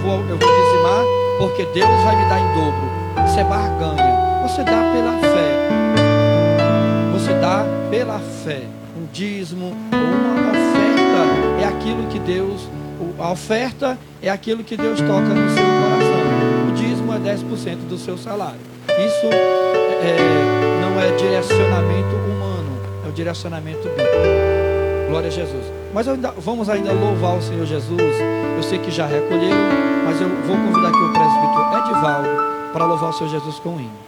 vou dizimar porque Deus vai me dar em dobro. Isso é barganha. Você dá pela fé. Você dá pela fé. Um dízimo, uma oferta é aquilo que Deus... A oferta é aquilo que Deus toca no seu coração. O dízimo é 10% do seu salário. Isso não é direcionamento humano, é o direcionamento bíblico. Glória a Jesus. Mas vamos ainda louvar o Senhor Jesus. Eu sei que já recolheram, mas eu vou convidar aqui o presbítero Edivaldo para louvar o Senhor Jesus com o hino.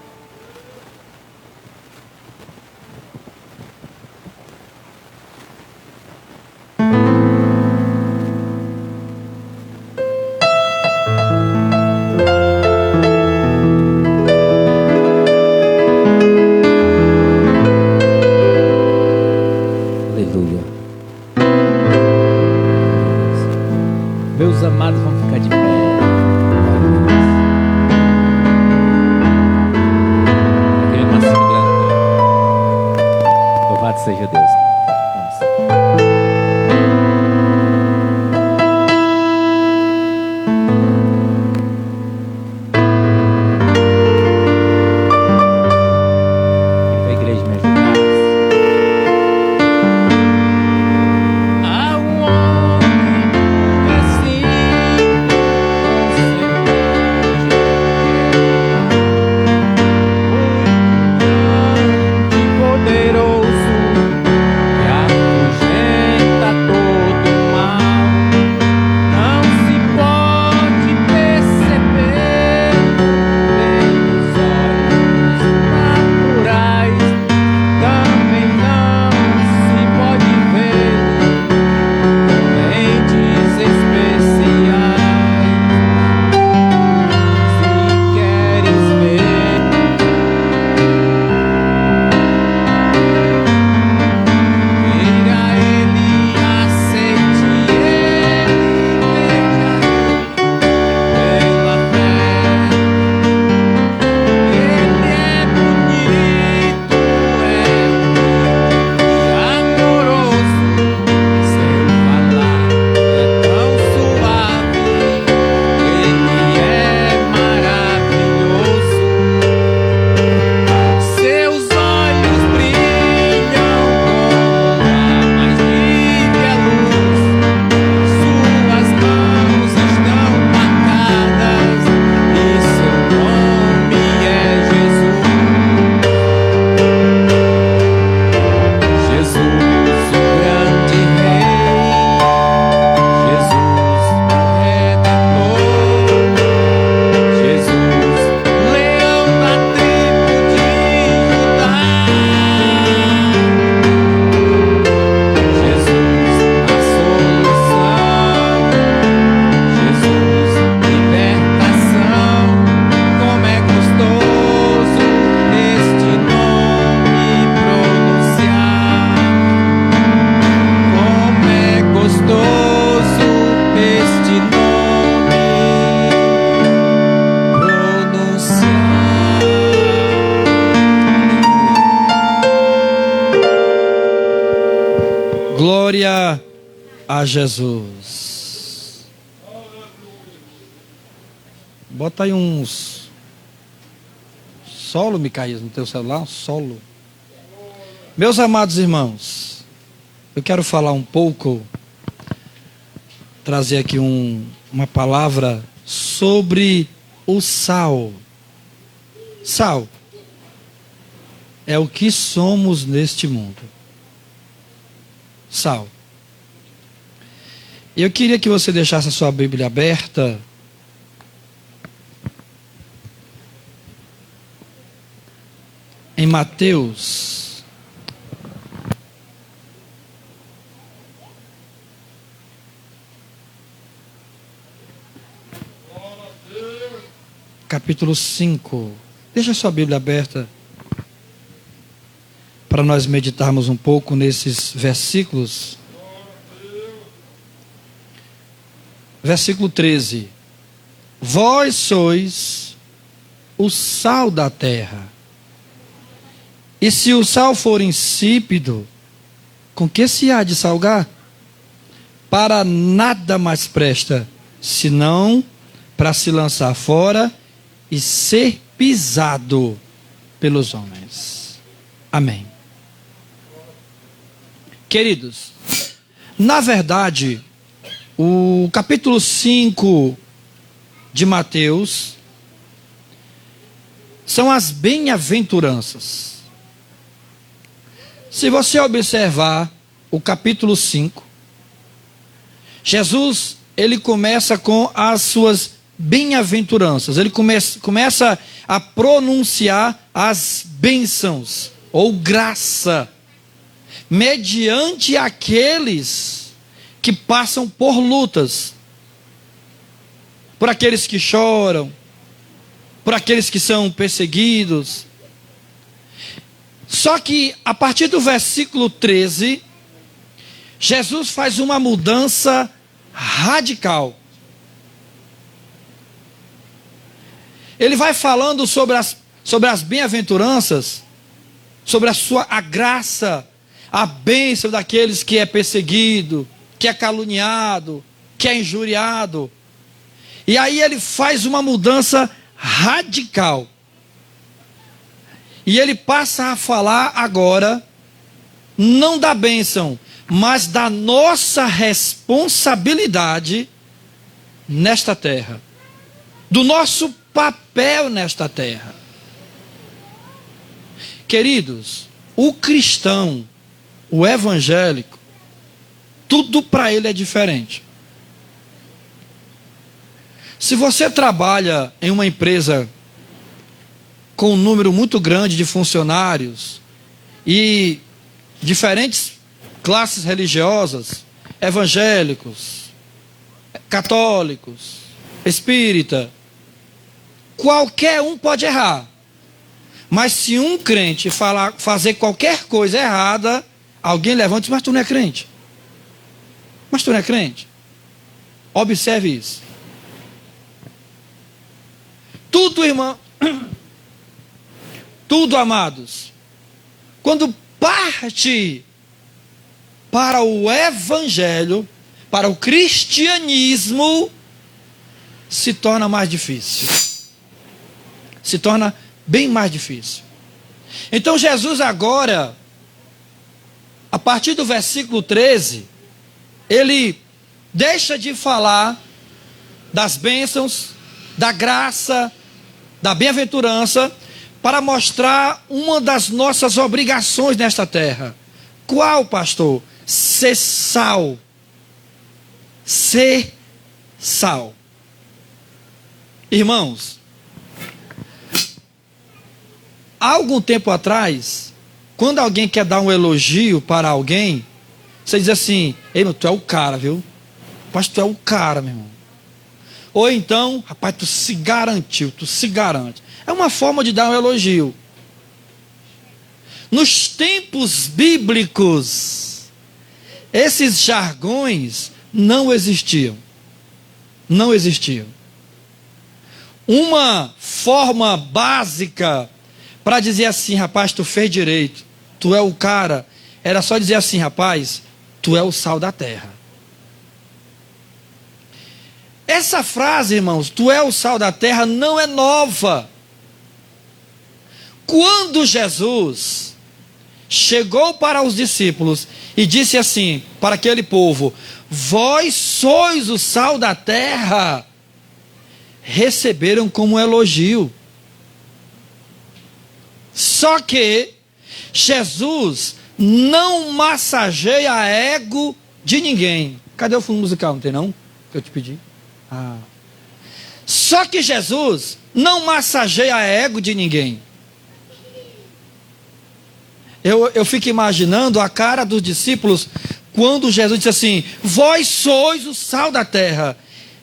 Meus amados vão ficar de pé. Aquele macio grande. Louvado seja Deus. Vamos. A igreja me ajudar. Glória a Jesus. Bota aí uns solo, Micaías, no teu celular, um solo. Meus amados irmãos, eu quero falar um pouco, trazer aqui uma palavra sobre o sal. Sal é o que somos neste mundo. Sal. Eu queria que você deixasse a sua Bíblia aberta em Mateus, capítulo 5. Deixa a sua Bíblia aberta para nós meditarmos um pouco nesses versículos. Versículo 13. Vós sois o sal da terra. E se o sal for insípido, com que se há de salgar? Para nada mais presta, senão para se lançar fora e ser pisado pelos homens. Amém. Queridos, na verdade, o capítulo 5 de Mateus são as bem-aventuranças. Se você observar o capítulo 5, Jesus, ele começa com as suas bem-aventuranças. Ele começa a pronunciar as bênçãos ou graça mediante aqueles que passam por lutas, por aqueles que choram, por aqueles que são perseguidos. Só que a partir do versículo 13, Jesus faz uma mudança radical. Ele vai falando sobre as bem-aventuranças, sobre a graça, a bênção daqueles que é perseguido, que é caluniado, que é injuriado. E aí ele faz uma mudança radical. E ele passa a falar agora, não da bênção, mas da nossa responsabilidade nesta terra, do nosso papel nesta terra. Queridos, o cristão, o evangélico, tudo para ele é diferente. Se você trabalha em uma empresa com um número muito grande de funcionários e diferentes classes religiosas, evangélicos, católicos, espírita, qualquer um pode errar. Mas se um crente fazer qualquer coisa errada, alguém levanta e diz: mas tu não é crente. Mas tu não é crente. Observe isso. Tudo, irmão, tudo, amados, quando parte para o evangelho, para o cristianismo, se torna mais difícil. Se torna bem mais difícil. Então Jesus agora, a partir do versículo 13, ele deixa de falar das bênçãos, da graça, da bem-aventurança, para mostrar uma das nossas obrigações nesta terra. Qual, pastor? Ser sal. Ser sal. Irmãos, há algum tempo atrás, quando alguém quer dar um elogio para alguém, você diz assim: ei, meu, tu é o cara, viu? Rapaz, tu é o cara, meu irmão. Ou então, rapaz, tu se garantiu, tu se garante. É uma forma de dar um elogio. Nos tempos bíblicos, esses jargões não existiam. Não existiam. Uma forma básica para dizer assim: rapaz, tu fez direito, tu é o cara, era só dizer assim: rapaz, tu é o sal da terra. Essa frase, irmãos, tu é o sal da terra, não é nova. Quando Jesus chegou para os discípulos e disse assim para aquele povo: vós sois o sal da terra, receberam como elogio. Só que Jesus não massageia ego de ninguém. Cadê o fundo musical? Não tem não? Que eu te pedi. Só que Jesus não massageia ego de ninguém. Eu fico imaginando a cara dos discípulos quando Jesus disse assim: vós sois o sal da terra.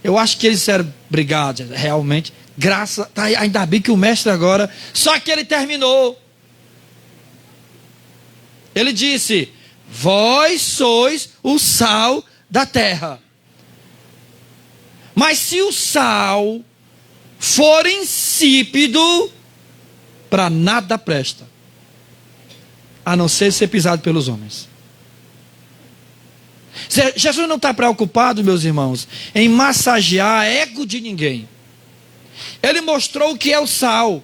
Eu acho que eles disseram: obrigado, realmente, graça, tá, ainda bem que o mestre agora. Só que ele terminou. Ele disse: vós sois o sal da terra. Mas se o sal for insípido, para nada presta, a não ser pisado pelos homens. Jesus não está preocupado, meus irmãos, em massagear ego de ninguém. ele mostrou o que é o sal.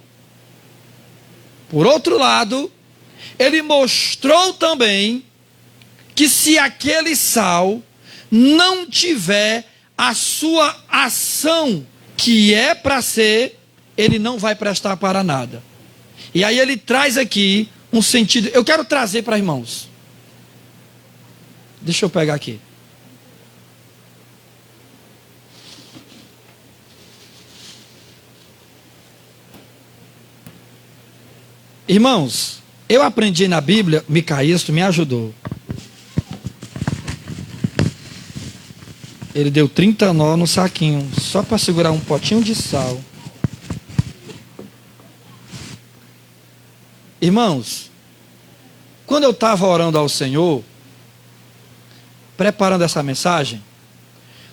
Por outro lado, ele mostrou também que se aquele sal não tiver a sua ação que é para ser, ele não vai prestar para nada. E aí ele traz aqui um sentido, eu quero trazer para irmãos. Deixa eu pegar aqui. Irmãos, eu aprendi na Bíblia, Micaías, tu me ajudou. Ele deu 30 nó no saquinho, só para segurar um potinho de sal. Irmãos, quando eu estava orando ao Senhor, preparando essa mensagem,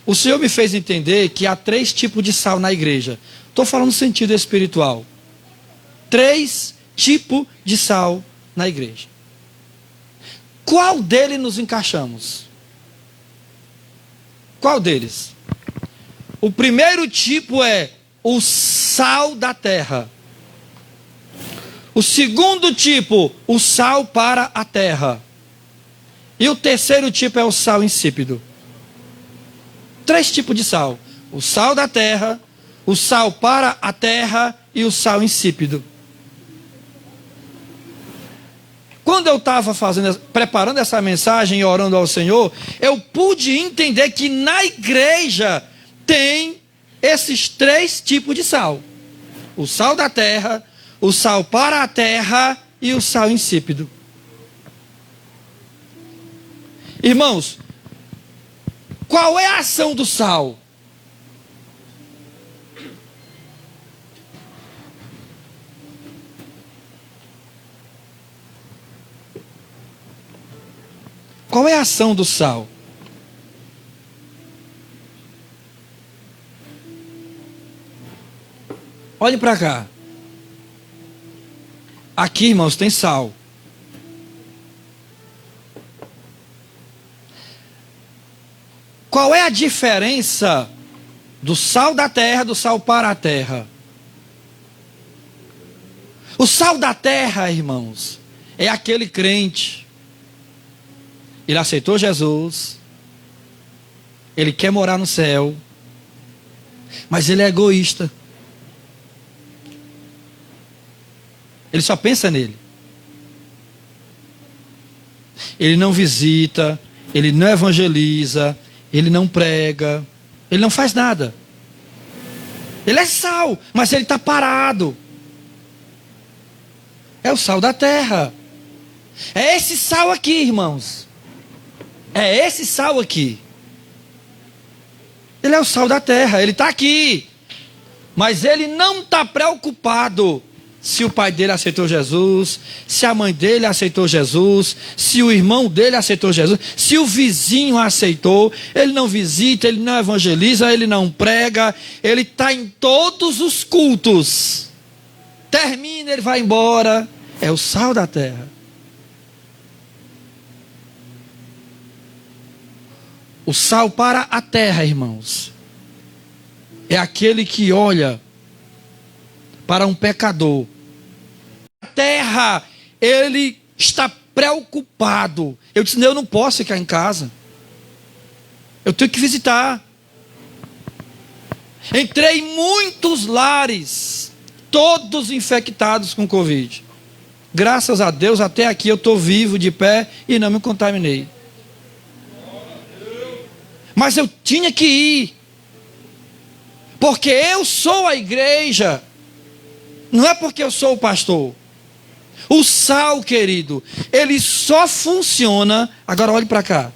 o Senhor me fez entender que há 3 tipos de sal na igreja. Estou falando no sentido espiritual. 3 tipos de sal na igreja. Qual deles nos encaixamos? Qual deles? O primeiro tipo é o sal da terra. O segundo tipo, o sal para a terra. E o terceiro tipo é o sal insípido. 3 tipos de sal: o sal da terra, o sal para a terra e o sal insípido. Quando eu estava preparando essa mensagem e orando ao Senhor, eu pude entender que na igreja tem esses 3 tipos de sal: o sal da terra, o sal para a terra e o sal insípido. Irmãos, qual é a ação do sal? Qual é a ação do sal? Olhe para cá. Aqui, irmãos, tem sal. Qual é a diferença do sal da terra do sal para a terra? O sal da terra, irmãos, é aquele crente. Ele aceitou Jesus. Ele quer morar no céu. Mas ele é egoísta. Ele só pensa nele. Ele não visita, ele não evangeliza, ele não prega, ele não faz nada. Ele é sal, mas ele está parado. É o sal da terra. É esse sal aqui, irmãos. É esse sal aqui. Ele é o sal da terra, ele está aqui. Mas ele não está preocupado se o pai dele aceitou Jesus, se a mãe dele aceitou Jesus, se o irmão dele aceitou Jesus, se o vizinho aceitou. Ele não visita, ele não evangeliza, ele não prega, ele está em todos os cultos. Termina, ele vai embora. É o sal da terra. O sal para a terra, irmãos, é aquele que olha para um pecador. A terra, ele está preocupado. Eu disse, eu não posso ficar em casa. Eu tenho que visitar. Entrei em muitos lares, todos infectados com Covid. Graças a Deus, até aqui eu estou vivo, de pé e não me contaminei. Mas eu tinha que ir. Porque eu sou a igreja. Não é porque eu sou o pastor. O sal, querido, ele só funciona. Agora olhe para cá.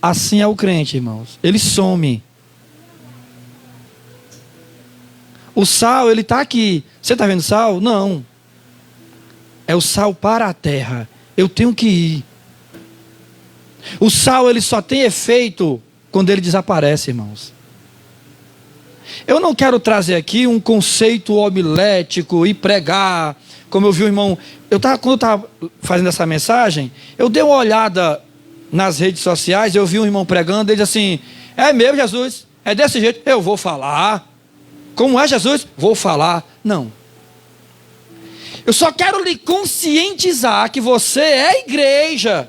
Assim é o crente, irmãos. Ele some. O sal, ele está aqui. Você está vendo sal? Não. é o sal para a terra. Eu tenho que ir. O sal, ele só tem efeito quando ele desaparece, irmãos. Eu não quero trazer aqui um conceito homilético e pregar, como eu vi o irmão. Quando eu estava fazendo essa mensagem, eu dei uma olhada nas redes sociais, eu vi um irmão pregando, ele disse assim: é mesmo, Jesus? É desse jeito? Eu vou falar. Como é, Jesus? Vou falar. Não. Eu só quero lhe conscientizar que você é igreja.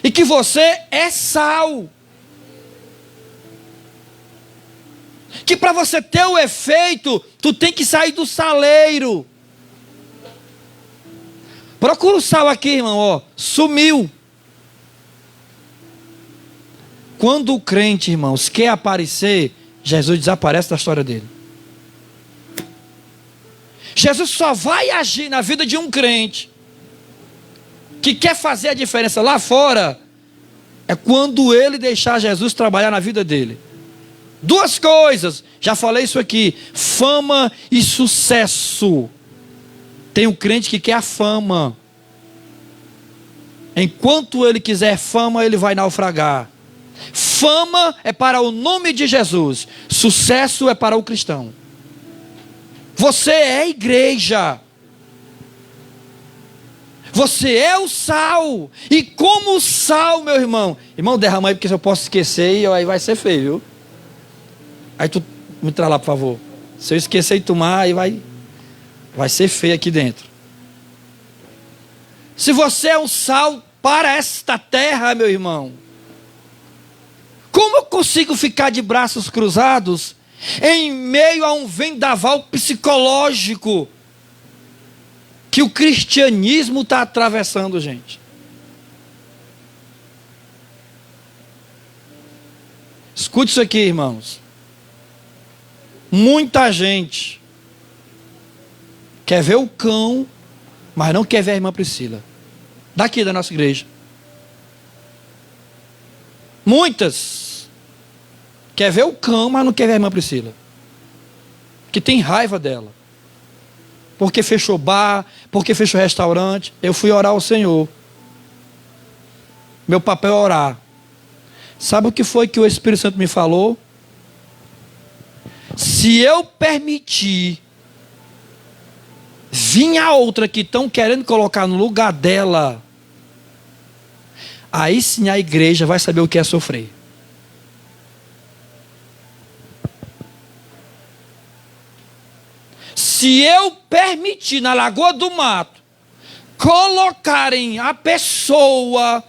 E que você é sal. Que para você ter o efeito, tu tem que sair do saleiro. Procura o sal aqui, irmão, ó. Sumiu. Quando o crente, irmãos, quer aparecer, Jesus desaparece da história dele. Jesus só vai agir na vida de um crente que quer fazer a diferença lá fora, é quando ele deixar Jesus trabalhar na vida dele. Duas coisas, já falei isso aqui: fama e sucesso. Tem um crente que quer a fama. Enquanto ele quiser fama, ele vai naufragar. Fama é para o nome de Jesus, sucesso é para o cristão. Você é igreja. Você é o sal. E como o sal, meu irmão. Irmão, derrama aí, porque se eu posso esquecer, aí vai ser feio, viu? Aí tu me traz lá, por favor. Se eu esquecer de tomar, aí vai ser feio aqui dentro. Se você é um sal para esta terra, meu irmão, como eu consigo ficar de braços cruzados em meio a um vendaval psicológico que o cristianismo está atravessando, gente? Escute isso aqui, irmãos. Muita gente quer ver o cão, mas não quer ver a irmã Priscila, daqui da nossa igreja. Muitas quer ver o cão, mas não quer ver a irmã Priscila, que tem raiva dela, porque fechou bar, porque fechou restaurante. Eu fui orar ao Senhor. Meu papel é orar. Sabe o que foi que o Espírito Santo me falou? Se eu permitir vir a outra que estão querendo colocar no lugar dela, aí sim a igreja vai saber o que é sofrer. Se eu permitir na Lagoa do Mato colocarem a pessoa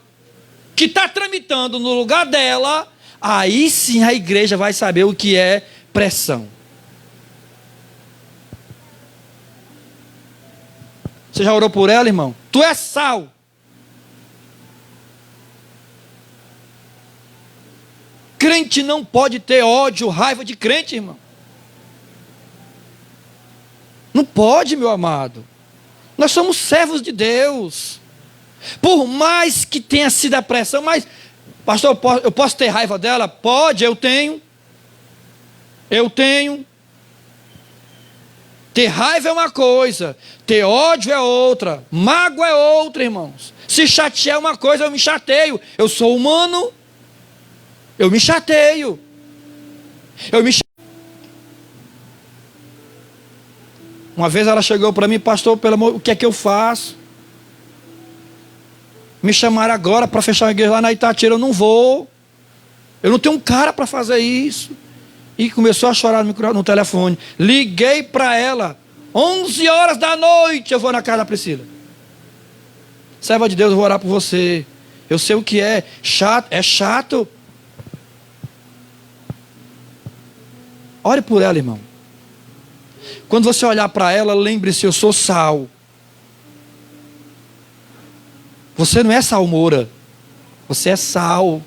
que está tramitando no lugar dela, aí sim a igreja vai saber o que é pressão. Você já orou por ela, irmão? Tu é sal. Crente não pode ter ódio, raiva de crente, irmão. Não pode, meu amado. Nós somos servos de Deus. Por mais que tenha sido a pressão, mas, pastor, eu posso ter raiva dela? Pode, eu tenho. Eu tenho. Ter raiva é uma coisa, ter ódio é outra, mágoa é outra, irmãos. Se chatear é uma coisa, eu me chateio. Eu sou humano, eu me chateio. Uma vez ela chegou para mim: pastor, pelo amor, o que é que eu faço? Me chamaram agora para fechar uma igreja lá na Itatira, eu não vou. Eu não tenho um cara para fazer isso. E começou a chorar no telefone. Liguei para ela, 11 horas da noite, eu vou na casa da Priscila. Serva de Deus, eu vou orar por você. Eu sei o que é chato, é chato. Ore por ela, irmão. Quando você olhar para ela, lembre-se: eu sou sal. Você não é salmoura, você é sal.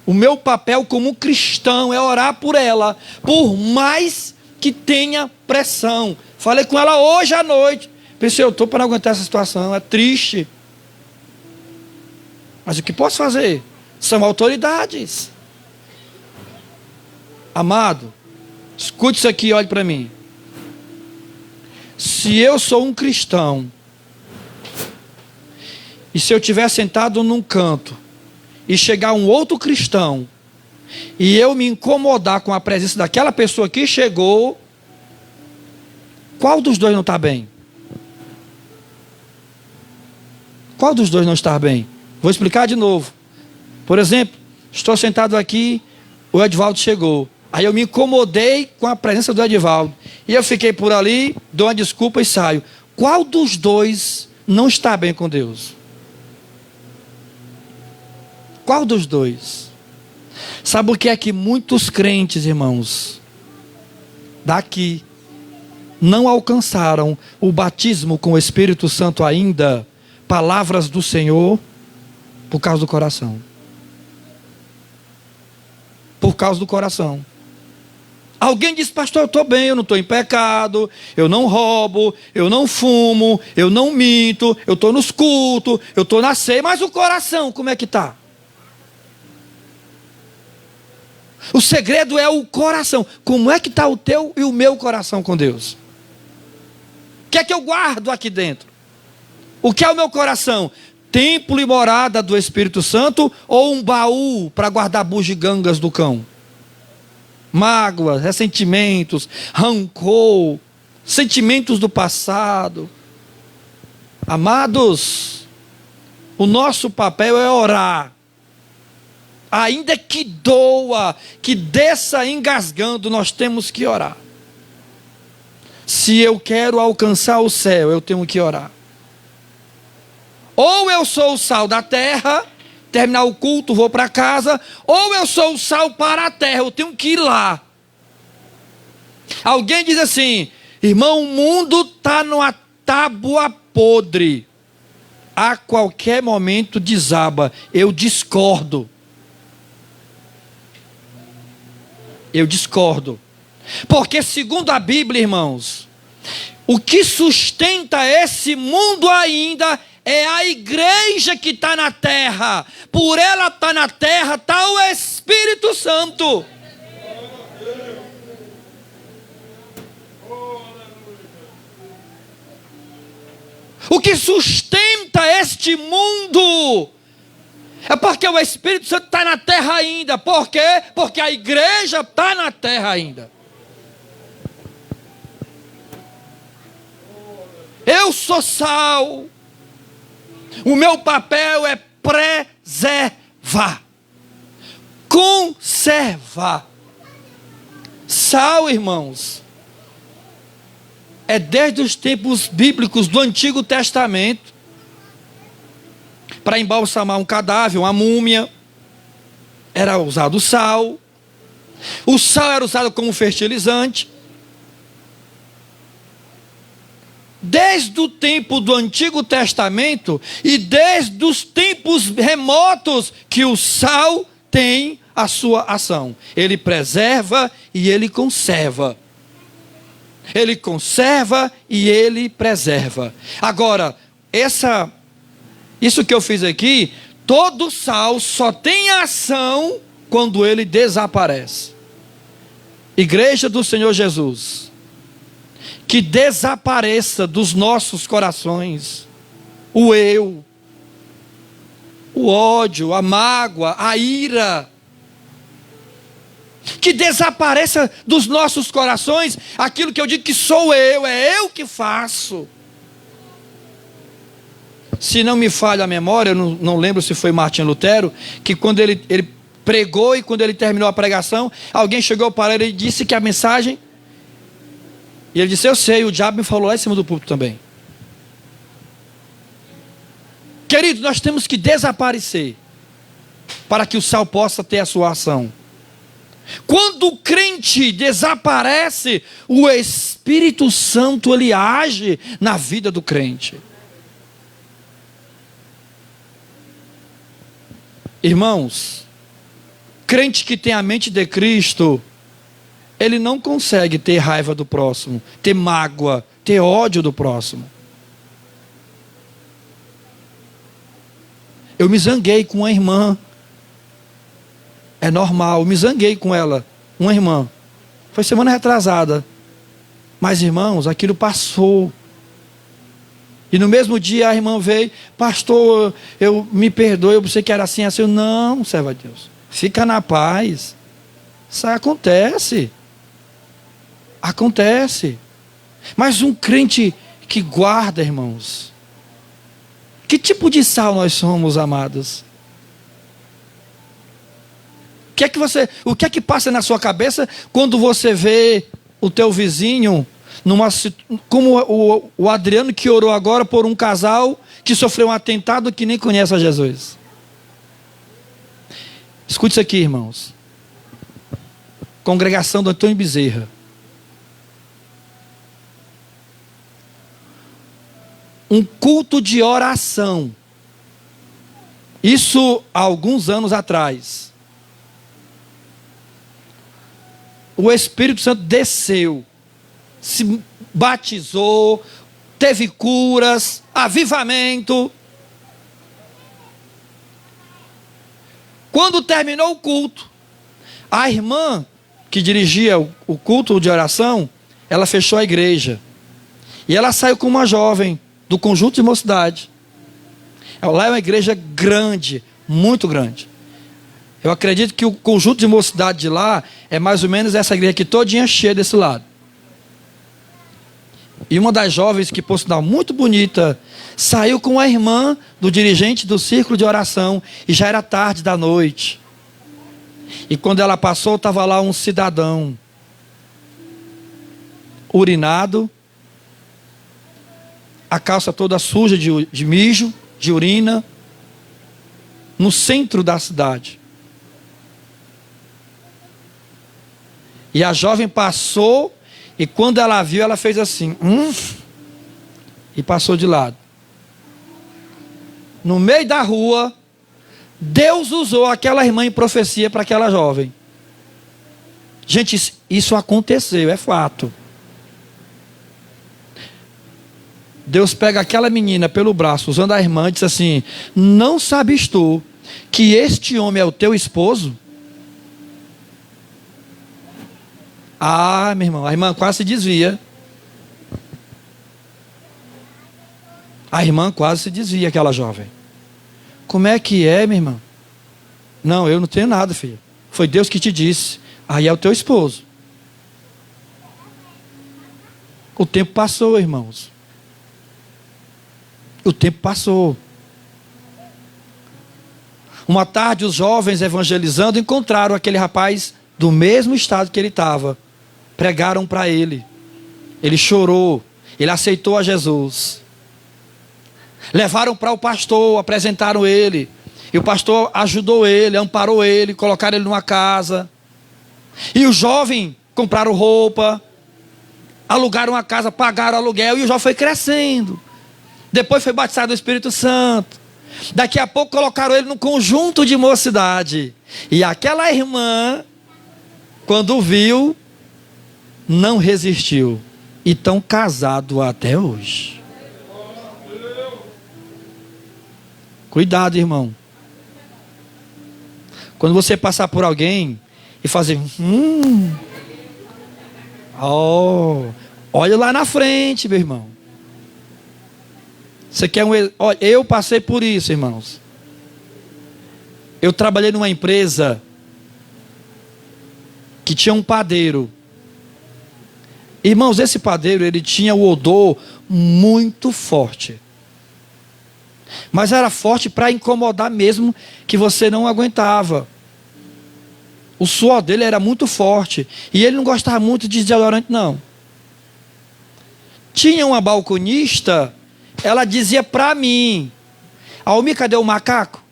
O meu papel como cristão é orar por ela, por mais que tenha pressão. Falei com ela hoje à noite. Pensei, eu estou para aguentar essa situação, é triste. Mas o que posso fazer? São autoridades. Amado, escute isso aqui e olhe para mim. Se eu sou um cristão, e se eu estiver sentado num canto, e chegar um outro cristão, e eu me incomodar com a presença daquela pessoa que chegou, qual dos dois não está bem? Qual dos dois não está bem? Vou explicar de novo. Por exemplo, estou sentado aqui, o Edivaldo chegou. Aí eu me incomodei com a presença do Edivaldo. E eu fiquei por ali, dou uma desculpa e saio. Qual dos dois não está bem com Deus? Qual dos dois? Sabe o que é que muitos crentes, irmãos, daqui, não alcançaram o batismo com o Espírito Santo ainda, palavras do Senhor, por causa do coração. Por causa do coração. Alguém diz, pastor, eu estou bem, eu não estou em pecado, eu não roubo, eu não fumo, eu não minto, eu estou nos cultos, eu estou na ceia, mas o coração, como é que está? O segredo é o coração. Como é que está o teu e o meu coração com Deus? O que é que eu guardo aqui dentro? O que é o meu coração? Templo e morada do Espírito Santo ou um baú para guardar bugigangas do cão? Mágoas, ressentimentos, rancor, sentimentos do passado. Amados, o nosso papel é orar. Ainda que doa, que desça engasgando, nós temos que orar. Se eu quero alcançar o céu, eu tenho que orar. Ou eu sou o sal da terra, terminar o culto, vou para casa, ou eu sou o sal para a terra, eu tenho que ir lá. Alguém diz assim, irmão, o mundo está numa tábua podre. A qualquer momento desaba. Eu discordo. Eu discordo. Porque segundo a Bíblia, irmãos, o que sustenta esse mundo ainda é a igreja que está na terra. Por ela estar na terra está o Espírito Santo. O que sustenta este mundo é porque o Espírito Santo está na terra ainda. Por quê? Porque a igreja está na terra ainda. Eu sou sal. O meu papel é preservar, conservar. Sal, irmãos, é desde os tempos bíblicos do Antigo Testamento, para embalsamar um cadáver, uma múmia, era usado sal. O sal era usado como fertilizante. Desde o tempo do Antigo Testamento e desde os tempos remotos que o sal tem a sua ação. Ele preserva e ele conserva. Ele conserva e ele preserva. Agora, isso que eu fiz aqui, todo sal só tem ação quando ele desaparece. Igreja do Senhor Jesus, que desapareça dos nossos corações o eu, o ódio, a mágoa, a ira. Que desapareça dos nossos corações aquilo que eu digo que sou eu, é eu que faço. Se não me falha a memória, eu não lembro se foi Martim Lutero, que quando ele pregou e quando ele terminou a pregação, alguém chegou para ele e disse que a mensagem... E ele disse, eu sei, o diabo me falou lá em cima do púlpito também. Querido, nós temos que desaparecer para que o sal possa ter a sua ação. Quando o crente desaparece, o Espírito Santo ele age na vida do crente. Irmãos, crente que tem a mente de Cristo, ele não consegue ter raiva do próximo, ter mágoa, ter ódio do próximo. Eu me zanguei com uma irmã. É normal, eu me zanguei com ela, uma irmã. Foi semana retrasada. Mas irmãos, aquilo passou. E no mesmo dia a irmã veio, pastor, eu me perdoe, eu pensei que era assim, assim. Não, serva de Deus, fica na paz. Isso acontece. Acontece. Mas um crente que guarda, irmãos, que tipo de sal nós somos, amados? O que é que passa na sua cabeça quando você vê o teu vizinho como o Adriano, que orou agora por um casal que sofreu um atentado, que nem conhece a Jesus? Escute isso aqui, irmãos. Congregação do Antônio Bezerra. Um culto de oração. Isso há alguns anos atrás. O Espírito Santo desceu, se batizou, teve curas, avivamento. Quando terminou o culto, a irmã que dirigia o culto de oração, ela fechou a igreja. E ela saiu com uma jovem do conjunto de mocidade. Lá é uma igreja grande, muito grande. Eu acredito que o conjunto de mocidade de lá é mais ou menos essa igreja aqui todinha cheia desse lado. E uma das jovens, que por sinal muito bonita, saiu com a irmã do dirigente do círculo de oração, e já era tarde da noite. E quando ela passou, estava lá um cidadão urinado, a calça toda suja de mijo, de urina, no centro da cidade. E a jovem passou, e quando ela viu, ela fez assim, e passou de lado. No meio da rua, Deus usou aquela irmã em profecia para aquela jovem. Gente, isso aconteceu, é fato. Deus pega aquela menina pelo braço, usando a irmã, e diz assim: não sabes tu que este homem é o teu esposo? Ah, meu irmão, a irmã quase se desvia. A irmã quase se desvia, aquela jovem. Como é que é, minha irmã? Não, eu não tenho nada, filha. Foi Deus que te disse. Aí é o teu esposo. O tempo passou, irmãos. O tempo passou. Uma tarde, os jovens evangelizando encontraram aquele rapaz do mesmo estado que ele estava. Pregaram para ele. Ele chorou. Ele aceitou a Jesus. Levaram para o pastor, apresentaram ele. E o pastor ajudou ele, amparou ele, colocaram ele numa casa. E o jovem compraram roupa, alugaram uma casa, pagaram aluguel, e o jovem foi crescendo. Depois foi batizado no Espírito Santo. Daqui a pouco colocaram ele num conjunto de mocidade. E aquela irmã, quando viu, não resistiu. E estão casados até hoje. Cuidado, irmão. Quando você passar por alguém e fazer olha lá na frente, meu irmão. Você quer olha, eu passei por isso, irmãos. Eu trabalhei numa empresa que tinha um padeiro. Irmãos, esse padeiro, ele tinha o odor muito forte. Mas era forte para incomodar mesmo, que você não aguentava. O suor dele era muito forte. E ele não gostava muito de desodorante, não. Tinha uma balconista, ela dizia para mim: Almir, cadê o macaco?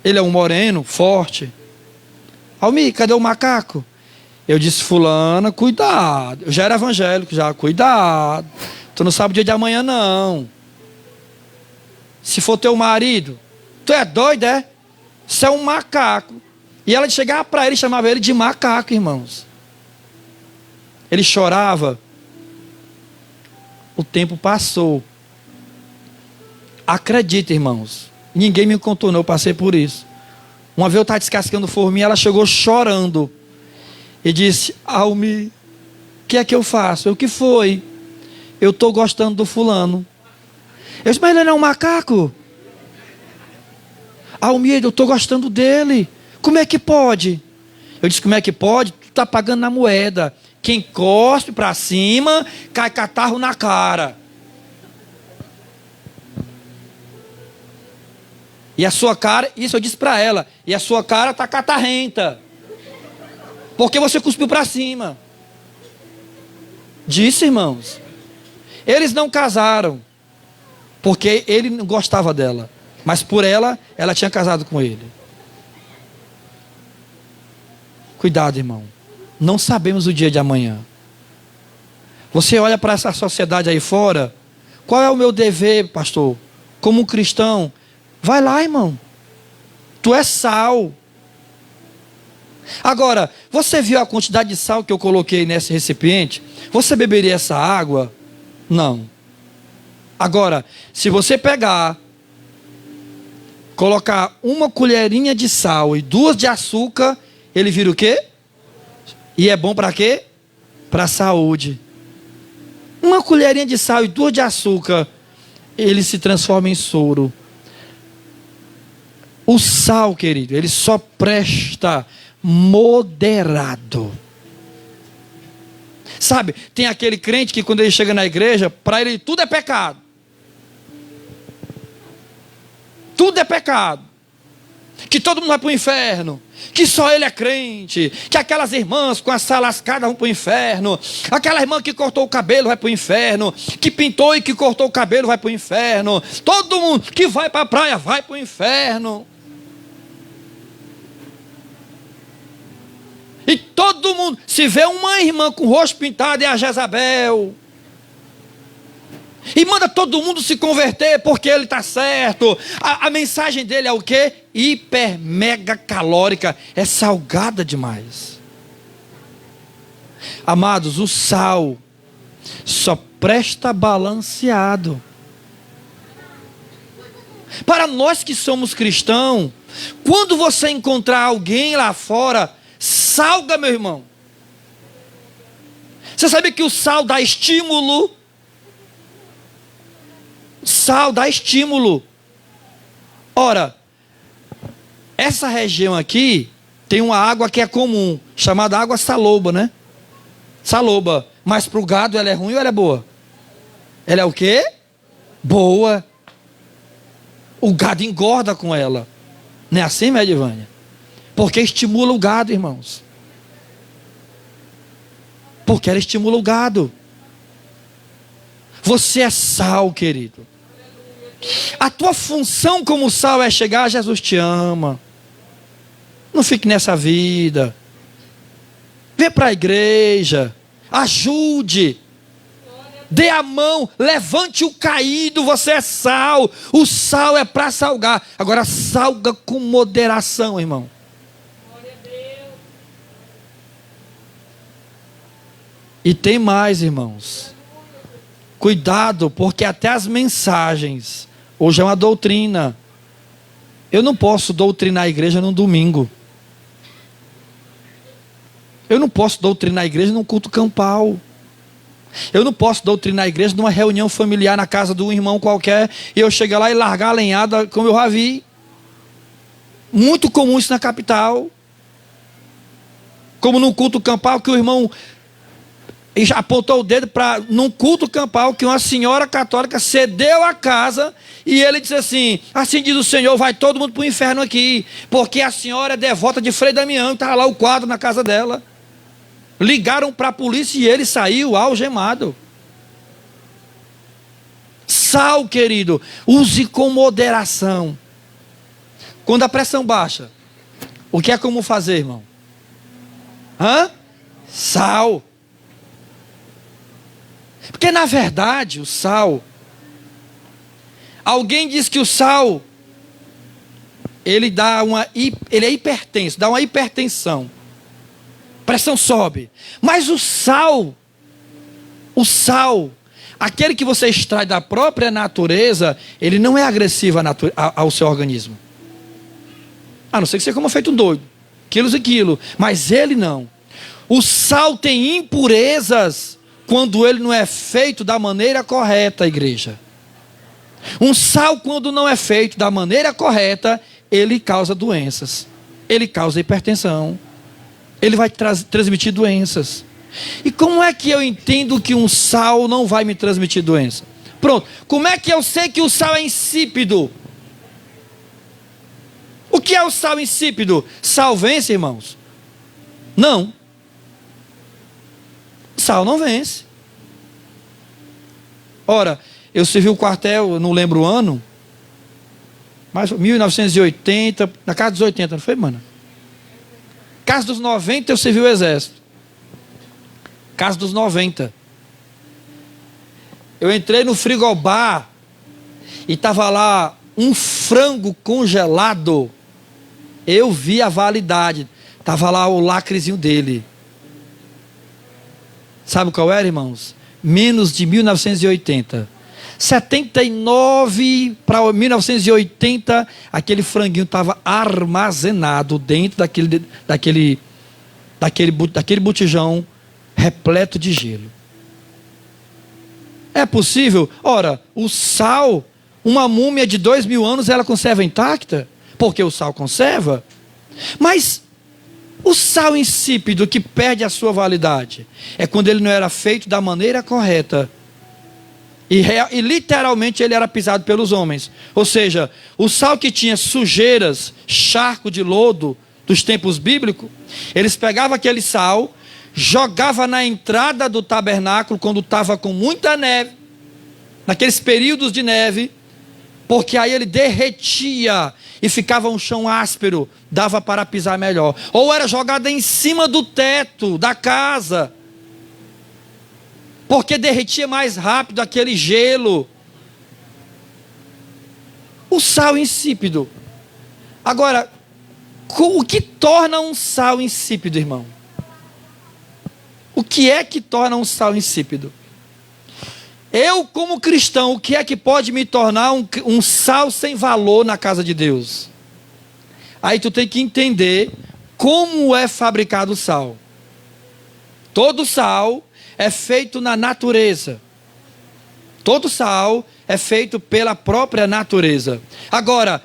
Ele é um moreno, forte. Almir, cadê o macaco? Eu disse: fulana, cuidado. Eu já era evangélico, já, cuidado. Tu não sabe o dia de amanhã, não. Se for teu marido, tu é doido, é? Isso é um macaco. E ela chegava para ele e chamava ele de macaco, irmãos. Ele chorava. O tempo passou. Acredita, irmãos. Ninguém me contou, não. Eu passei por isso. Uma vez eu estava descascando forminha, ela chegou chorando. E disse: Almir, o que é que eu faço? O que foi? Eu estou gostando do fulano. Eu disse, mas ele não é um macaco? Almir, eu estou gostando dele. Como é que pode? Eu disse, como é que pode? Tu está pagando na moeda. Quem cospe para cima, cai catarro na cara. E a sua cara, isso eu disse para ela, e a sua cara está catarrenta. Porque você cuspiu para cima. Disse, irmãos. Eles não casaram. Porque ele não gostava dela. Mas por ela, ela tinha casado com ele. Cuidado, irmão. Não sabemos o dia de amanhã. Você olha para essa sociedade aí fora. Qual é o meu dever, pastor? Como um cristão. Vai lá, irmão. Tu és sal. Agora, você viu a quantidade de sal que eu coloquei nesse recipiente? Você beberia essa água? Não. Agora, se você pegar, colocar uma colherinha de sal e 2 de açúcar, ele vira o quê? E é bom para quê? Para a saúde. Uma colherinha de sal e 2 de açúcar, ele se transforma em soro. O sal, querido, ele só presta moderado. Sabe, tem aquele crente que quando ele chega na igreja, para ele tudo é pecado. Tudo é pecado. Que todo mundo vai para o inferno. Que só ele é crente. Que aquelas irmãs com a saia lascada vão para o inferno. Aquela irmã que cortou o cabelo vai para o inferno. Que pintou e que cortou o cabelo vai para o inferno. Todo mundo que vai para a praia vai para o inferno. E todo mundo, se vê uma irmã com o rosto pintado, é a Jezabel. E manda todo mundo se converter porque ele está certo. A mensagem dele é o quê? Hiper, mega calórica. É salgada demais. Amados, o sal só presta balanceado. Para nós que somos cristãos, quando você encontrar alguém lá fora, salga, meu irmão. Você sabe que o sal dá estímulo? Sal dá estímulo. Ora, essa região aqui tem uma água que é comum, chamada água saloba, né? Saloba. Mas para o gado ela é ruim ou ela é boa? Ela é o quê? Boa. O gado engorda com ela. Não é assim, Medivânia? Porque estimula o gado, irmãos. Porque ela estimula o gado. Você é sal, querido. A tua função como sal é chegar, Jesus te ama. Não fique nessa vida. Vem para a igreja. Ajude. Dê a mão, levante o caído, você é sal. O sal é para salgar. Agora salga com moderação, irmão. E tem mais, irmãos. Cuidado, porque até as mensagens, hoje é uma doutrina. Eu não posso doutrinar a igreja num domingo. Eu não posso doutrinar a igreja num culto campal. Eu não posso doutrinar a igreja numa reunião familiar na casa de um irmão qualquer e eu chegar lá e largar a lenhada como eu já vi. Muito comum isso na capital. Como num culto campal que o irmão apontou o dedo para num culto campal que uma senhora católica cedeu a casa e ele disse assim diz o Senhor, vai todo mundo para o inferno aqui, porque a senhora é devota de Frei Damião, estava lá o quadro na casa dela. Ligaram para a polícia e ele saiu algemado. Sal, querido, use com moderação. Quando a pressão baixa, o que é comum fazer, irmão? Sal. Porque na verdade o sal, alguém diz que o sal, ele é hipertenso, dá uma hipertensão, pressão sobe. Mas o sal, aquele que você extrai da própria natureza, ele não é agressivo ao seu organismo. A não ser que você coma feito um doido, quilos e quilos, mas ele não. O sal tem impurezas quando ele não é feito da maneira correta, igreja. Um sal, quando não é feito da maneira correta, ele causa doenças. Ele causa hipertensão. Ele vai transmitir doenças. E como é que eu entendo que um sal não vai me transmitir doença? Pronto. Como é que eu sei que o sal é insípido? O que é o sal insípido? Sal vence, irmãos? Não. Sal não vence. Ora, eu servi o quartel, eu não lembro o ano, mas 1980, na casa dos 80, não foi, mano? Casa dos 90 eu servi o exército. Casa dos 90. Eu entrei no frigobar e estava lá um frango congelado. Eu vi a validade. Estava lá o lacrezinho dele. Sabe qual era, irmãos? Menos de 1980. 79 para 1980, aquele franguinho estava armazenado dentro daquele botijão repleto de gelo. É possível? Ora, o sal, uma múmia de 2000 anos, ela conserva intacta? Porque o sal conserva. Mas o sal insípido que perde a sua validade é quando ele não era feito da maneira correta. E literalmente ele era pisado pelos homens. Ou seja, o sal que tinha sujeiras, charco de lodo dos tempos bíblicos, eles pegavam aquele sal, jogavam na entrada do tabernáculo quando estava com muita neve, naqueles períodos de neve, porque aí ele derretia e ficava um chão áspero, dava para pisar melhor. Ou era jogado em cima do teto da casa, porque derretia mais rápido aquele gelo. O sal insípido. Agora, o que torna um sal insípido, irmão? O que é que torna um sal insípido? Eu, como cristão, o que é que pode me tornar um sal sem valor na casa de Deus? Aí tu tem que entender como é fabricado o sal. Todo sal é feito na natureza. Todo sal é feito pela própria natureza. Agora,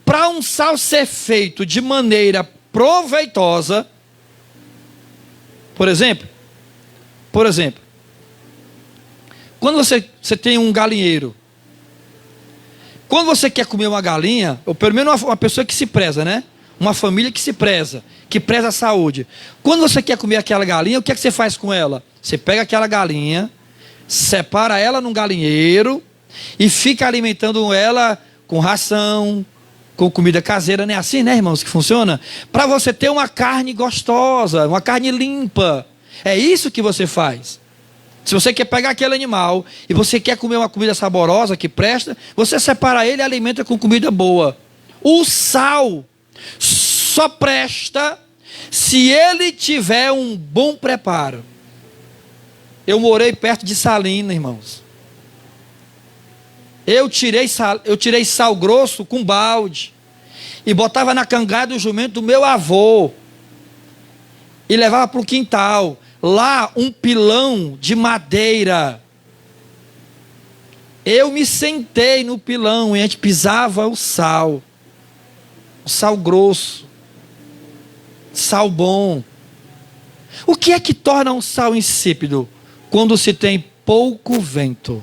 para um sal ser feito de maneira proveitosa, por exemplo, quando você tem um galinheiro, quando você quer comer uma galinha, ou pelo menos uma pessoa que se preza, né? Uma família que se preza, que preza a saúde. Quando você quer comer aquela galinha, o que é que você faz com ela? Você pega aquela galinha, separa ela num galinheiro e fica alimentando ela com ração, com comida caseira, não é assim, né, irmãos, que funciona? Para você ter uma carne gostosa, uma carne limpa. É isso que você faz. Se você quer pegar aquele animal e você quer comer uma comida saborosa que presta, você separa ele e alimenta com comida boa. O sal só presta se ele tiver um bom preparo. Eu morei perto de Salina, irmãos. Eu tirei sal grosso com balde e botava na cangada do jumento do meu avô e levava para o quintal. Lá, um pilão de madeira. Eu me sentei no pilão e a gente pisava o sal grosso, sal bom. O que é que torna um sal insípido? Quando se tem pouco vento.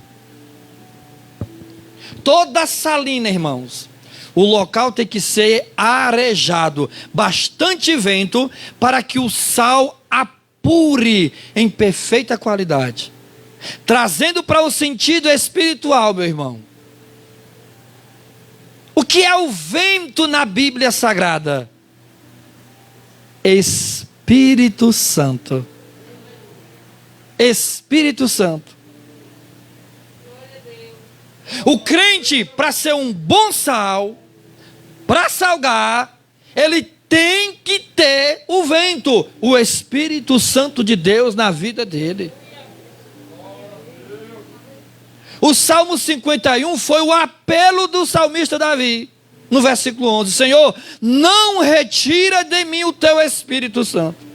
Toda salina, irmãos, o local tem que ser arejado, bastante vento, para que o sal apure em perfeita qualidade. Trazendo para o sentido espiritual, meu irmão. O que é o vento na Bíblia Sagrada? Espírito Santo. Espírito Santo. O crente, para ser um bom sal, para salgar, ele tem que ter o vento, o Espírito Santo de Deus na vida dele. O Salmo 51 foi o apelo do salmista Davi, no versículo 11: Senhor, não retira de mim o teu Espírito Santo.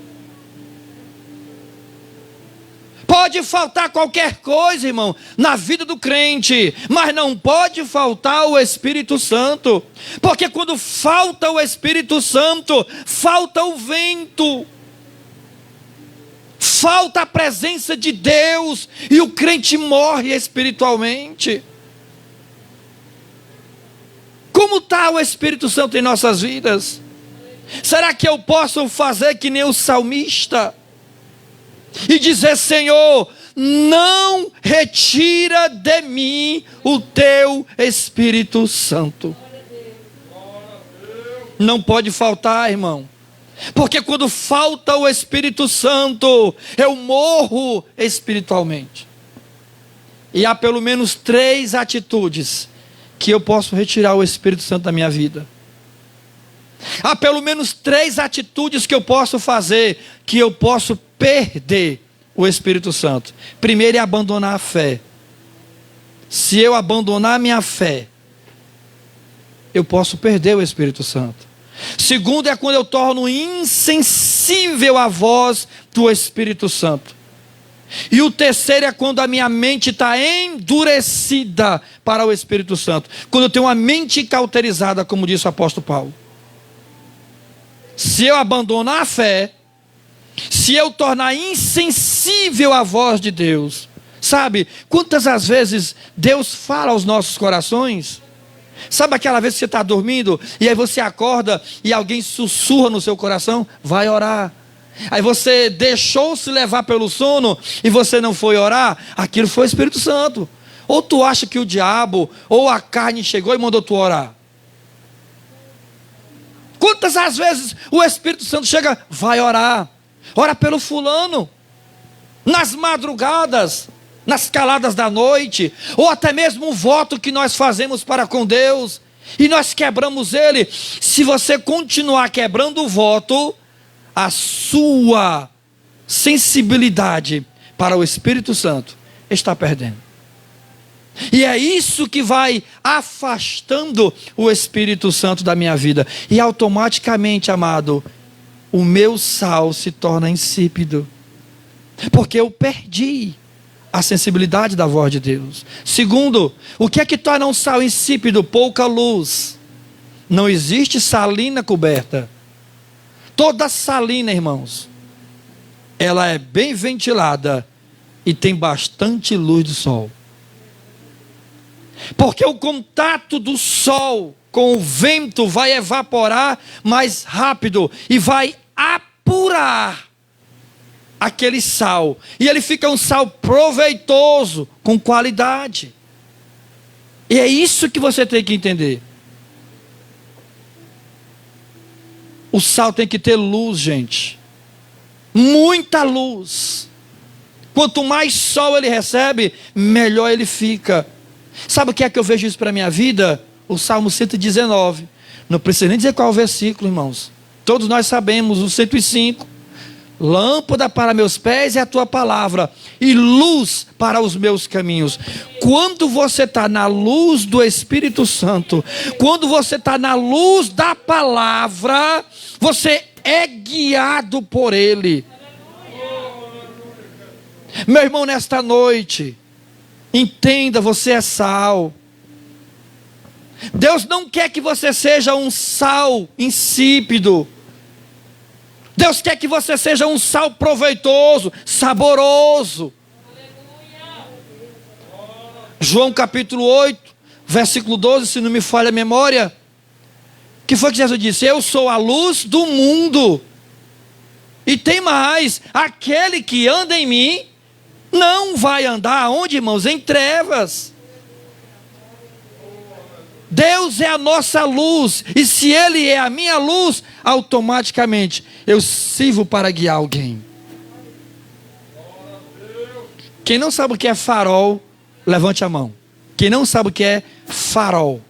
Pode faltar qualquer coisa, irmão, na vida do crente, mas não pode faltar o Espírito Santo, porque quando falta o Espírito Santo, falta o vento, falta a presença de Deus, e o crente morre espiritualmente. Como está o Espírito Santo em nossas vidas? Será que eu posso fazer que nem o salmista e dizer: Senhor, não retira de mim o teu Espírito Santo? Não pode faltar, irmão, porque quando falta o Espírito Santo, eu morro espiritualmente. E há pelo menos 3 atitudes que eu posso retirar o Espírito Santo da minha vida. Há pelo menos 3 atitudes que eu posso fazer, que eu posso perder o Espírito Santo. Primeiro é abandonar a fé. Se eu abandonar a minha fé, eu posso perder o Espírito Santo. Segundo é quando eu torno insensível à voz do Espírito Santo. E o terceiro é quando a minha mente está endurecida para o Espírito Santo. Quando eu tenho uma mente cauterizada, como disse o apóstolo Paulo. Se eu abandonar a fé, se eu tornar insensível à voz de Deus, sabe, quantas as vezes Deus fala aos nossos corações? Sabe aquela vez que você está dormindo, e aí você acorda, e alguém sussurra no seu coração: vai orar. Aí você deixou-se levar pelo sono, e você não foi orar. Aquilo foi o Espírito Santo. Ou tu acha que o diabo, ou a carne chegou e mandou tu orar? Quantas as vezes o Espírito Santo chega: vai orar, ora pelo fulano, nas madrugadas, nas caladas da noite, ou até mesmo um voto que nós fazemos para com Deus, e nós quebramos ele. Se você continuar quebrando o voto, a sua sensibilidade para o Espírito Santo está perdendo. E é isso que vai afastando o Espírito Santo da minha vida. E automaticamente, amado, o meu sal se torna insípido, porque eu perdi a sensibilidade da voz de Deus. Segundo, o que é que torna um sal insípido? Pouca luz. Não existe salina coberta. Toda salina, irmãos, ela é bem ventilada e tem bastante luz do sol. Porque o contato do sol com o vento vai evaporar mais rápido e vai apurar aquele sal. E ele fica um sal proveitoso, com qualidade. E é isso que você tem que entender. O sal tem que ter luz, gente. Muita luz. Quanto mais sol ele recebe, melhor ele fica. Sabe o que é que eu vejo isso para a minha vida? O Salmo 119. Não precisa nem dizer qual é o versículo, irmãos. Todos nós sabemos, o 105. Lâmpada para meus pés é a tua palavra, e luz para os meus caminhos. Quando você está na luz do Espírito Santo, quando você está na luz da palavra, você é guiado por Ele. Meu irmão, nesta noite, entenda, você é sal. Deus não quer que você seja um sal insípido. Deus quer que você seja um sal proveitoso, saboroso. João capítulo 8, versículo 12, se não me falha a memória. Que foi que Jesus disse? Eu sou a luz do mundo. E tem mais, aquele que anda em mim, não vai andar, onde, irmãos? Em trevas. Deus é a nossa luz, e se Ele é a minha luz, automaticamente eu sirvo para guiar alguém. Quem não sabe o que é farol, levante a mão. Quem não sabe o que é farol?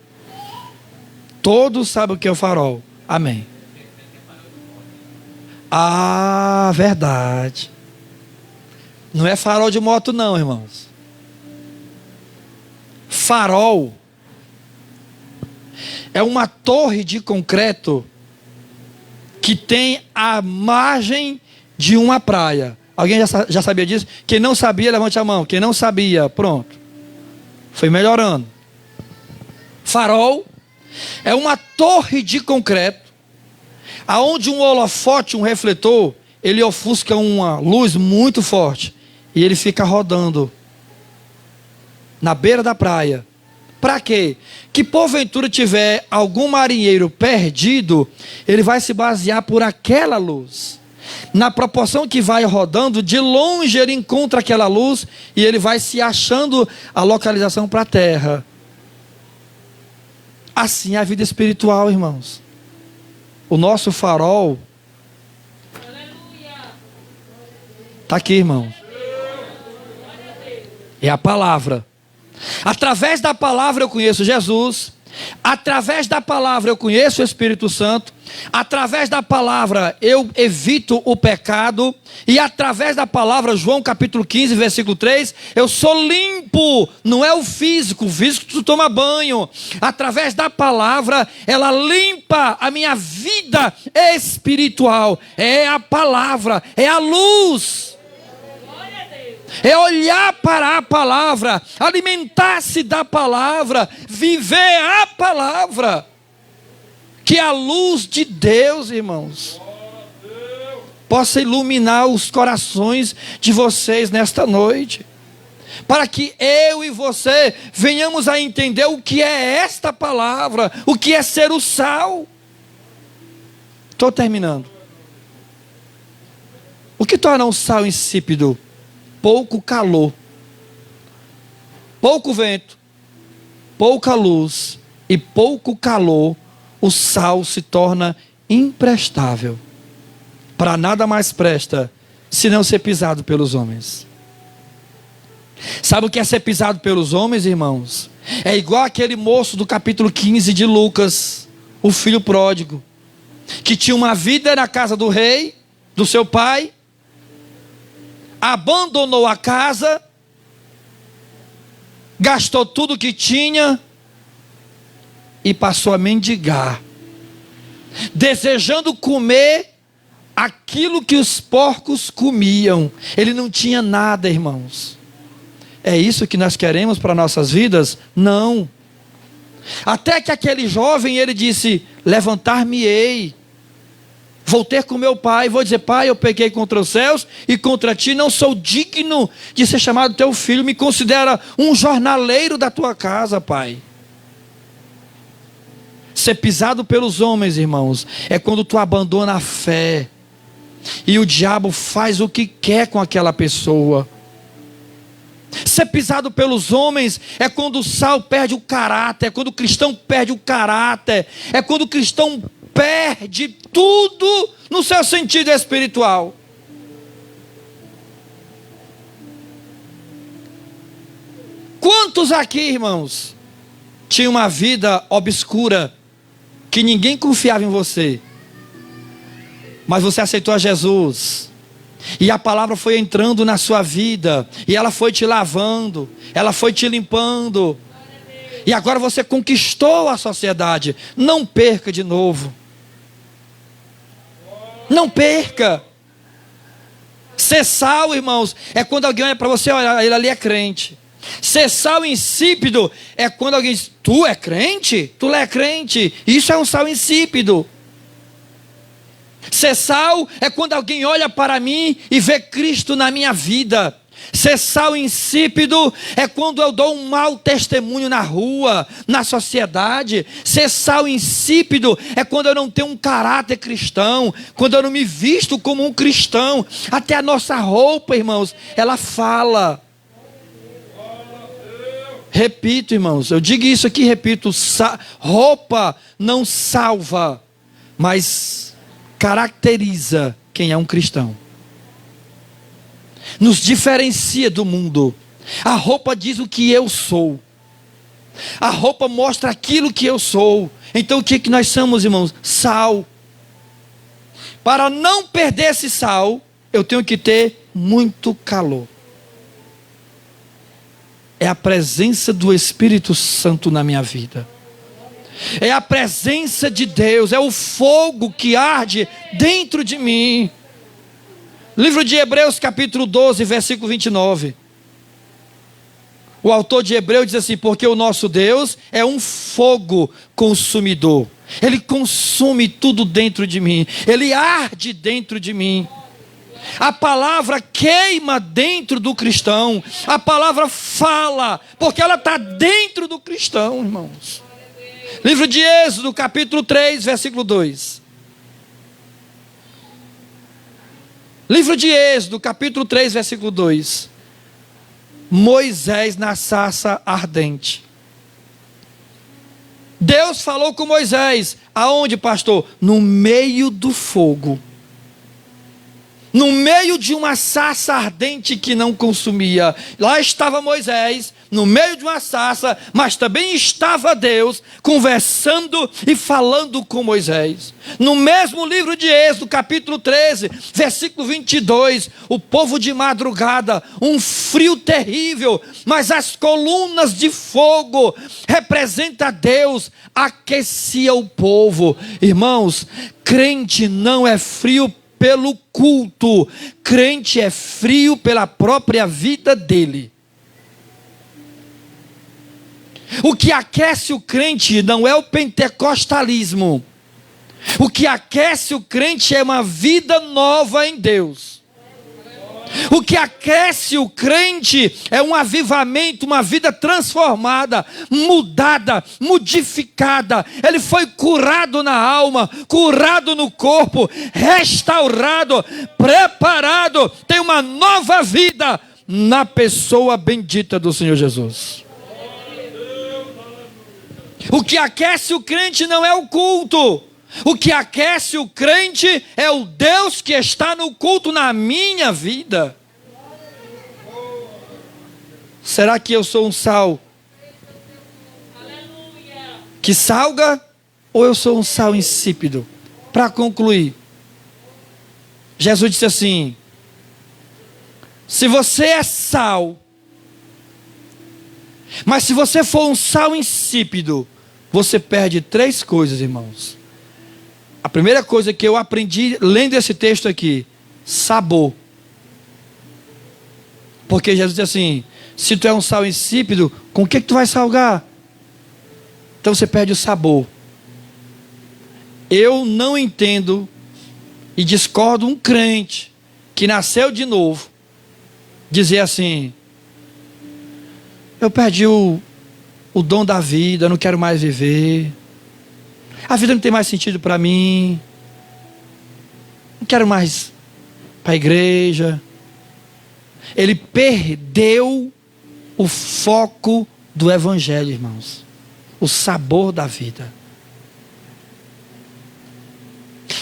Todos sabem o que é o farol. Amém. Ah, verdade. Não é farol de moto não, irmãos. Farol é uma torre de concreto que tem a margem de uma praia. Alguém já sabia disso? Quem não sabia, levante a mão. Quem não sabia, pronto. Foi melhorando. Farol é uma torre de concreto, aonde um holofote, um refletor, ele ofusca uma luz muito forte e ele fica rodando na beira da praia. Para quê? Que porventura tiver algum marinheiro perdido, ele vai se basear por aquela luz. Na proporção que vai rodando, de longe ele encontra aquela luz e ele vai se achando a localização para a terra. Assim é a vida espiritual, irmãos. O nosso farol está aqui, irmão. É a palavra. Através da palavra eu conheço Jesus. Através da palavra eu conheço o Espírito Santo. Através da palavra eu evito o pecado. E através da palavra, João capítulo 15, versículo 3, eu sou limpo. Não é o físico tu toma banho. Através da palavra, ela limpa a minha vida espiritual. É a palavra, é a luz. É olhar para a palavra, alimentar-se da palavra, viver a palavra. Que a luz de Deus, irmãos, possa iluminar os corações de vocês nesta noite. Para que eu e você venhamos a entender o que é esta palavra, o que é ser o sal. Estou terminando. O que torna um sal insípido? Pouco calor, pouco vento, pouca luz e pouco calor, o sal se torna imprestável. Para nada mais presta, senão ser pisado pelos homens. Sabe o que é ser pisado pelos homens, irmãos? É igual aquele moço do capítulo 15 de Lucas, o filho pródigo, que tinha uma vida na casa do rei, do seu pai, abandonou a casa, gastou tudo que tinha e passou a mendigar, desejando comer aquilo que os porcos comiam. Ele não tinha nada, irmãos. É isso que nós queremos para nossas vidas? Não. Até que aquele jovem, ele disse: levantar-me-ei, vou ter com meu pai, vou dizer: pai, eu pequei contra os céus e contra ti, não sou digno de ser chamado teu filho, me considera um jornaleiro da tua casa, pai. Ser pisado pelos homens, irmãos, é quando tu abandona a fé e o diabo faz o que quer com aquela pessoa. Ser pisado pelos homens é quando o sal perde o caráter, é quando o cristão perde o caráter, é quando o cristão perde tudo no seu sentido espiritual. Quantos aqui, irmãos, tinham uma vida obscura, que ninguém confiava em você, mas você aceitou a Jesus, e a palavra foi entrando na sua vida, e ela foi te lavando, ela foi te limpando, e agora você conquistou a sociedade. Não perca de novo. Não perca. Ser sal, irmãos, é quando alguém olha para você: olha, ele ali é crente. Ser sal insípido é quando alguém diz: tu é crente? Tu é crente. Isso é um sal insípido. Ser sal é quando alguém olha para mim e vê Cristo na minha vida. Ser sal insípido é quando eu dou um mau testemunho na rua, na sociedade. Ser sal insípido é quando eu não tenho um caráter cristão, quando eu não me visto como um cristão. Até a nossa roupa, irmãos, ela fala. Repito, irmãos, eu digo isso aqui, repito: roupa não salva, mas caracteriza quem é um cristão. Nos diferencia do mundo. A roupa diz o que eu sou. A roupa mostra aquilo que eu sou. Então o que que nós somos, irmãos? Sal. Para não perder esse sal, eu tenho que ter muito calor. É a presença do Espírito Santo na minha vida. É a presença de Deus, é o fogo que arde dentro de mim. Livro de Hebreus, capítulo 12, versículo 29. O autor de Hebreus diz assim: porque o nosso Deus é um fogo consumidor. Ele consome tudo dentro de mim. Ele arde dentro de mim. A palavra queima dentro do cristão. A palavra fala, porque ela está dentro do cristão, irmãos. Livro de Êxodo, capítulo 3, versículo 2. Livro de Êxodo, capítulo 3, versículo 2. Moisés na sarça ardente. Deus falou com Moisés. Aonde, pastor? No meio do fogo. No meio de uma sarça ardente que não consumia. Lá estava Moisés, no meio de uma sarça, mas também estava Deus conversando e falando com Moisés. No mesmo livro de Êxodo, capítulo 13, versículo 22, o povo de madrugada, um frio terrível, mas as colunas de fogo representa Deus, aquecia o povo. Irmãos, crente não é frio pelo culto, crente é frio pela própria vida dele. O que aquece o crente não é o pentecostalismo. O que aquece o crente é uma vida nova em Deus. O que aquece o crente é um avivamento, uma vida transformada, mudada, modificada. Ele foi curado na alma, curado no corpo, restaurado, preparado. Tem uma nova vida na pessoa bendita do Senhor Jesus. O que aquece o crente não é o culto. O que aquece o crente é o Deus que está no culto na minha vida. Será que eu sou um sal que salga, ou eu sou um sal insípido? Para concluir, Jesus disse assim: se você é sal, mas se você for um sal insípido, você perde 3 coisas, irmãos. A primeira coisa que eu aprendi lendo esse texto aqui: sabor. Porque Jesus disse assim: se tu é um sal insípido, com o que tu vai salgar? Então você perde o sabor. Eu não entendo e discordo um crente que nasceu de novo dizer assim: eu perdi o dom da vida, eu não quero mais viver. A vida não tem mais sentido para mim. Não quero mais para a igreja. Ele perdeu o foco do evangelho, irmãos. O sabor da vida.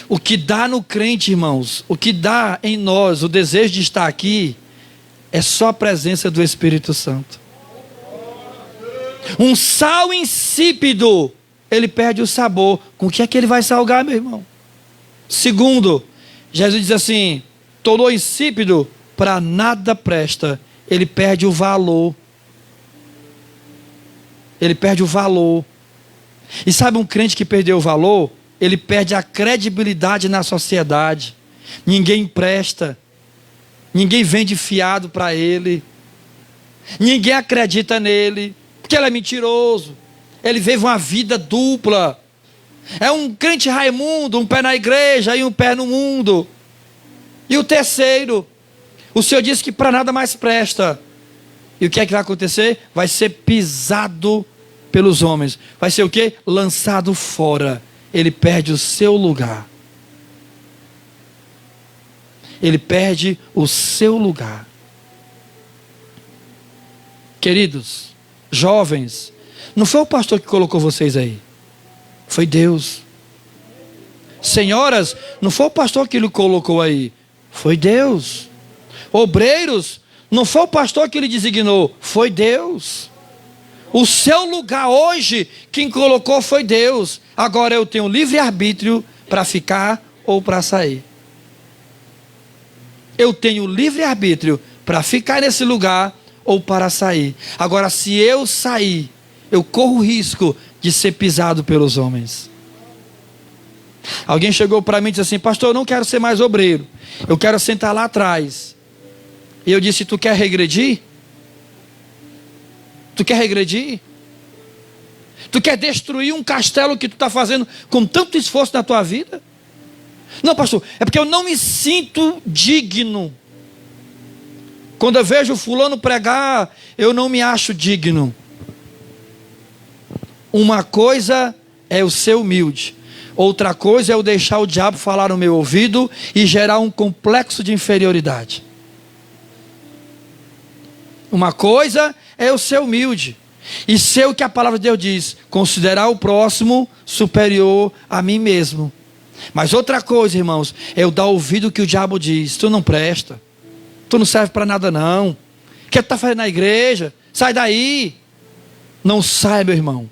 O que dá no crente, irmãos, o que dá em nós o desejo de estar aqui, é só a presença do Espírito Santo. Um sal insípido, ele perde o sabor. Com o que é que ele vai salgar, meu irmão? Segundo, Jesus diz assim: tornou insípido, para nada presta. Ele perde o valor. Ele perde o valor. E sabe um crente que perdeu o valor? Ele perde a credibilidade na sociedade. Ninguém presta. Ninguém vende fiado para ele. Ninguém acredita nele, porque ele é mentiroso. Ele vive uma vida dupla. É um crente Raimundo, um pé na igreja e um pé no mundo. E o terceiro, o Senhor disse que para nada mais presta. E o que é que vai acontecer? Vai ser pisado pelos homens. Vai ser o quê? Lançado fora. Ele perde o seu lugar. Ele perde o seu lugar. Queridos, jovens, não foi o pastor que colocou vocês aí. Foi Deus. Senhoras, não foi o pastor que lhe colocou aí. Foi Deus. Obreiros, não foi o pastor que lhe designou. Foi Deus. O seu lugar hoje, quem colocou foi Deus. Agora eu tenho livre-arbítrio para ficar ou para sair. Eu tenho livre-arbítrio para ficar nesse lugar ou para sair. Agora, se eu sair, eu corro o risco de ser pisado pelos homens. Alguém chegou para mim e disse assim: pastor, eu não quero ser mais obreiro, eu quero sentar lá atrás. E eu disse: tu quer regredir? Tu quer regredir? Tu quer destruir um castelo que tu está fazendo com tanto esforço na tua vida? Não, pastor, é porque eu não me sinto digno. Quando eu vejo fulano pregar, eu não me acho digno. Uma coisa é eu ser humilde, outra coisa é eu deixar o diabo falar no meu ouvido e gerar um complexo de inferioridade. Uma coisa é eu ser humilde e ser o que a palavra de Deus diz: considerar o próximo superior a mim mesmo. Mas outra coisa, irmãos, é eu dar ouvido ao que o diabo diz: tu não presta, tu não serve para nada não, o que tu está fazendo na igreja? Sai daí. Não sai, meu irmão.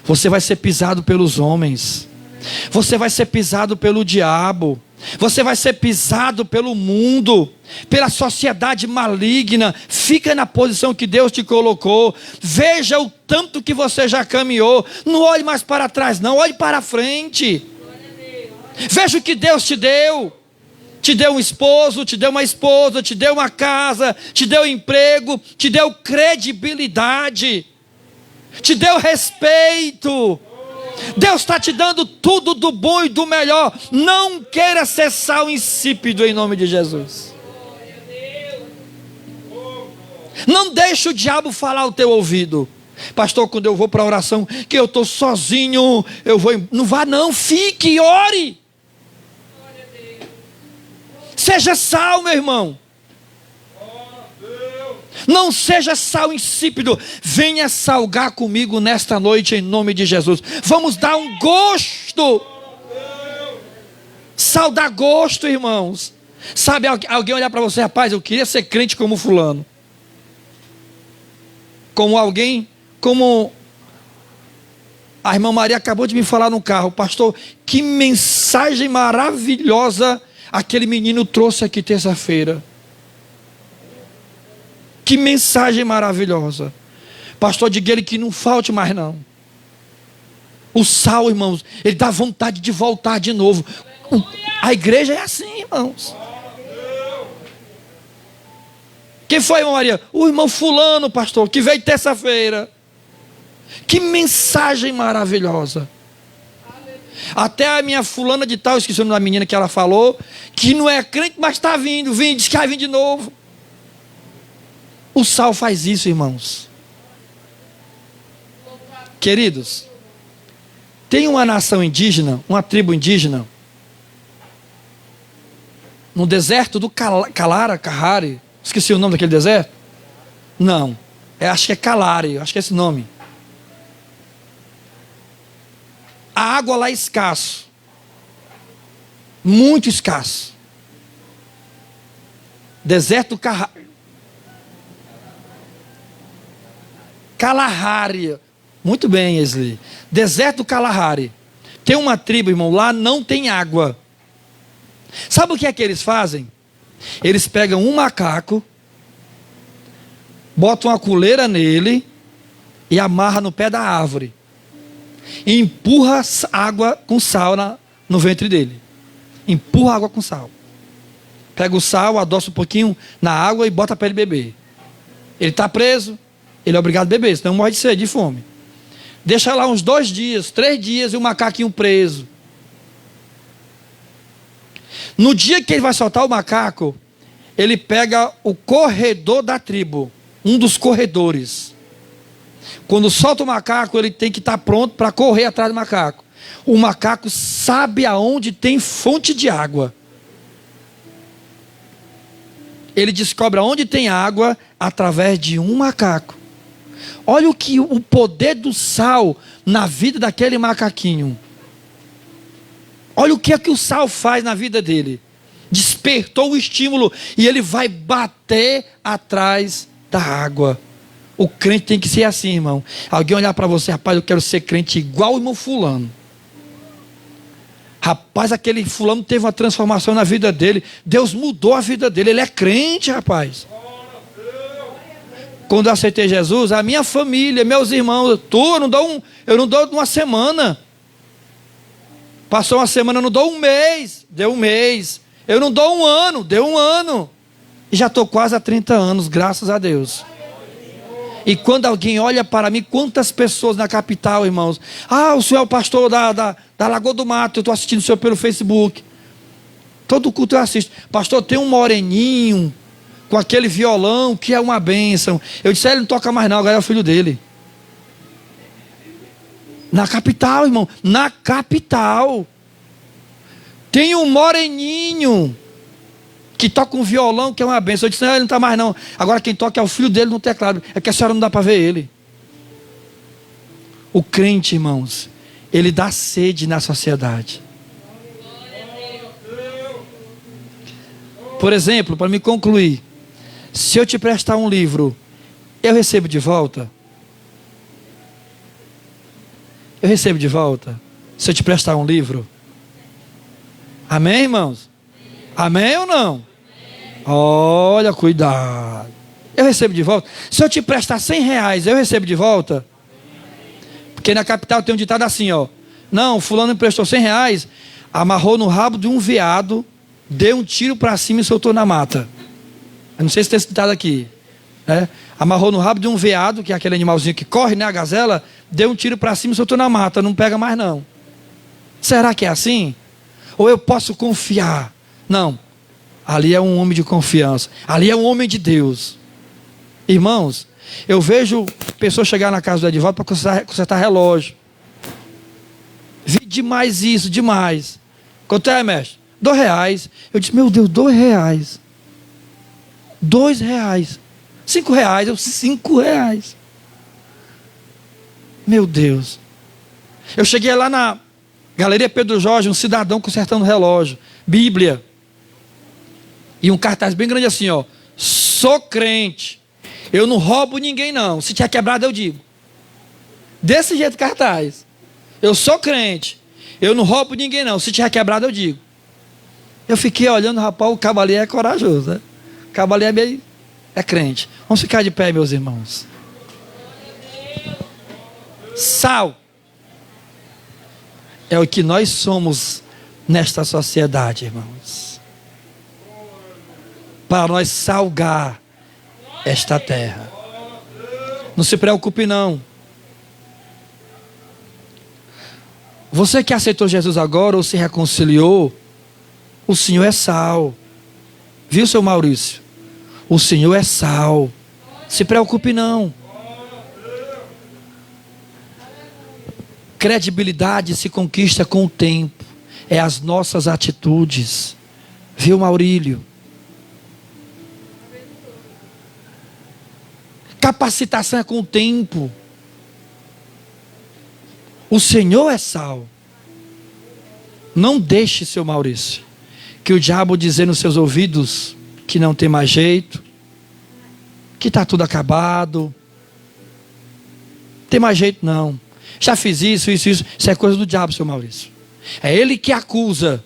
Você vai ser pisado pelos homens, você vai ser pisado pelo diabo, você vai ser pisado pelo mundo, pela sociedade maligna. Fica na posição que Deus te colocou. Veja o tanto que você já caminhou. Não olhe mais para trás não, olhe para frente. Veja o que Deus te deu. Te deu um esposo, te deu uma esposa, te deu uma casa, te deu emprego, te deu credibilidade, te deu respeito. Deus está te dando tudo do bom e do melhor. Não queira ser sal insípido em nome de Jesus. Não deixe o diabo falar ao teu ouvido: pastor, quando eu vou para a oração, que eu estou sozinho, eu vou. Não vá não, fique e ore. Seja sal, meu irmão. Não seja sal insípido. Venha salgar comigo nesta noite em nome de Jesus. Vamos dar um gosto. Sal dá gosto, irmãos. Sabe, alguém olhar para você: rapaz, eu queria ser crente como fulano. Como alguém, como a irmã Maria acabou de me falar no carro: pastor, que mensagem maravilhosa aquele menino trouxe aqui terça-feira. Que mensagem maravilhosa. Pastor, diga ele que não falte mais não. O sal, irmãos, ele dá vontade de voltar de novo. A igreja é assim, irmãos. Quem foi, irmã Maria? O irmão fulano, pastor, que veio terça-feira. Que mensagem maravilhosa. Até a minha fulana de tal, esqueci o nome da menina que ela falou, que não é crente, mas está vindo, diz que vai vir de novo. O sal faz isso, irmãos. Queridos, tem uma nação indígena, uma tribo indígena, no deserto do Kalahari. Esqueci o nome daquele deserto? Não, acho que é Kalahari, acho que é esse nome. A água lá é escasso, muito escasso. Deserto do Kalahari. Muito bem, Esli. Deserto do Kalahari. Tem uma tribo, irmão, lá não tem água. Sabe o que é que eles fazem? Eles pegam um macaco, botam uma coleira nele e amarram no pé da árvore. E empurra água com sal no ventre dele. Empurra água com sal. Pega o sal, adoça um pouquinho na água e bota para ele beber. Ele está preso, ele é obrigado a beber, senão morre de sede, de fome. Deixa lá uns 2 dias, 3 dias e o macaquinho preso. No dia que ele vai soltar o macaco, ele pega o corredor da tribo, um dos corredores. Quando solta o macaco, ele tem que estar pronto para correr atrás do macaco. O macaco sabe aonde tem fonte de água. Ele descobre aonde tem água através de um macaco. Olha o poder do sal na vida daquele macaquinho. Olha o que é que o sal faz na vida dele. Despertou o estímulo e ele vai bater atrás da água. O crente tem que ser assim, irmão. Alguém olhar para você: rapaz, eu quero ser crente igual o irmão fulano. Rapaz, aquele fulano teve uma transformação na vida dele. Deus mudou a vida dele. Ele é crente, rapaz. Quando eu aceitei Jesus, a minha família, meus irmãos, eu não dou uma semana. Passou uma semana, eu não dou um mês. Deu um mês. Eu não dou um ano. Deu um ano. E já estou quase há 30 anos, graças a Deus. E quando alguém olha para mim, quantas pessoas na capital, irmãos? Ah, o senhor é o pastor da Lagoa do Mato, eu estou assistindo o senhor pelo Facebook. Todo culto eu assisto. Pastor, tem um moreninho com aquele violão que é uma bênção. Eu disse, ele não toca mais não, agora é o filho dele. Na capital, irmão, na capital. Tem um moreninho que toca um violão que é uma bênção. Eu disse, não, ele não está mais não. Agora quem toca é o filho dele no teclado. É que a senhora não dá para ver ele. O crente, irmãos, ele dá sede na sociedade. Por exemplo, para me concluir, se eu te prestar um livro, eu recebo de volta? Eu recebo de volta? Se eu te prestar um livro? Amém, irmãos? Amém ou não? Olha, cuidado. Eu recebo de volta? Se eu te prestar 100 reais, eu recebo de volta? Porque na capital tem um ditado assim, ó. Não, fulano me prestou 100 reais, amarrou no rabo de um veado, deu um tiro para cima e soltou na mata. Eu não sei se tem esse ditado aqui, né? Amarrou no rabo de um veado, que é aquele animalzinho que corre, né, a gazela, deu um tiro para cima e soltou na mata, não pega mais não. Será que é assim? Ou eu posso confiar? Não, ali é um homem de confiança, ali é um homem de Deus. Irmãos, eu vejo pessoas chegar na casa do Edivaldo para consertar relógio. Vi demais isso, demais. Quanto é, mestre? R$2. Eu disse, meu Deus, R$2. R$2. R$5. Eu disse, R$5. Meu Deus. Eu cheguei lá na Galeria Pedro Jorge, um cidadão consertando relógio. Bíblia. E um cartaz bem grande assim, ó. Sou crente. Eu não roubo ninguém não. Se tiver quebrado eu digo. Desse jeito cartaz. Eu sou crente. Eu não roubo ninguém não. Se tiver quebrado eu digo. Eu fiquei olhando, rapaz, o cavaleiro é corajoso, né? O cavaleiro é crente. Vamos ficar de pé, meus irmãos. Sal é o que nós somos nesta sociedade, irmãos. Para nós salgar esta terra. Não se preocupe não. Você que aceitou Jesus agora ou se reconciliou, o Senhor é sal. Viu, seu Maurício? O Senhor é sal. Se preocupe não. Credibilidade se conquista com o tempo. É as nossas atitudes. Viu, Maurílio? Capacitação é com o tempo. O Senhor é sal. Não deixe, seu Maurício, que o diabo dizer nos seus ouvidos que não tem mais jeito, que está tudo acabado. Tem mais jeito não. Já fiz isso. Isso é coisa do diabo, seu Maurício. É ele que acusa.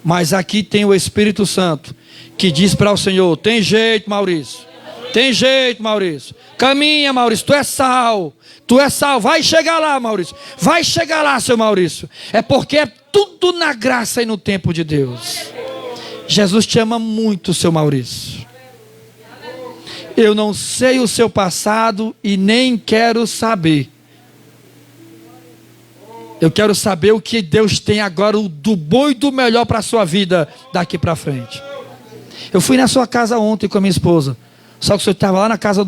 Mas aqui tem o Espírito Santo que diz para o Senhor: tem jeito, Maurício. Tem jeito, Maurício. Caminha, Maurício. Tu é sal. Tu é sal. Vai chegar lá, Maurício. Vai chegar lá, seu Maurício. É porque é tudo na graça e no tempo de Deus. Jesus te ama muito, seu Maurício. Eu não sei o seu passado e nem quero saber. Eu quero saber o que Deus tem agora, do bom e do melhor para a sua vida daqui para frente. Eu fui na sua casa ontem com a minha esposa. Só que o senhor estava lá na casa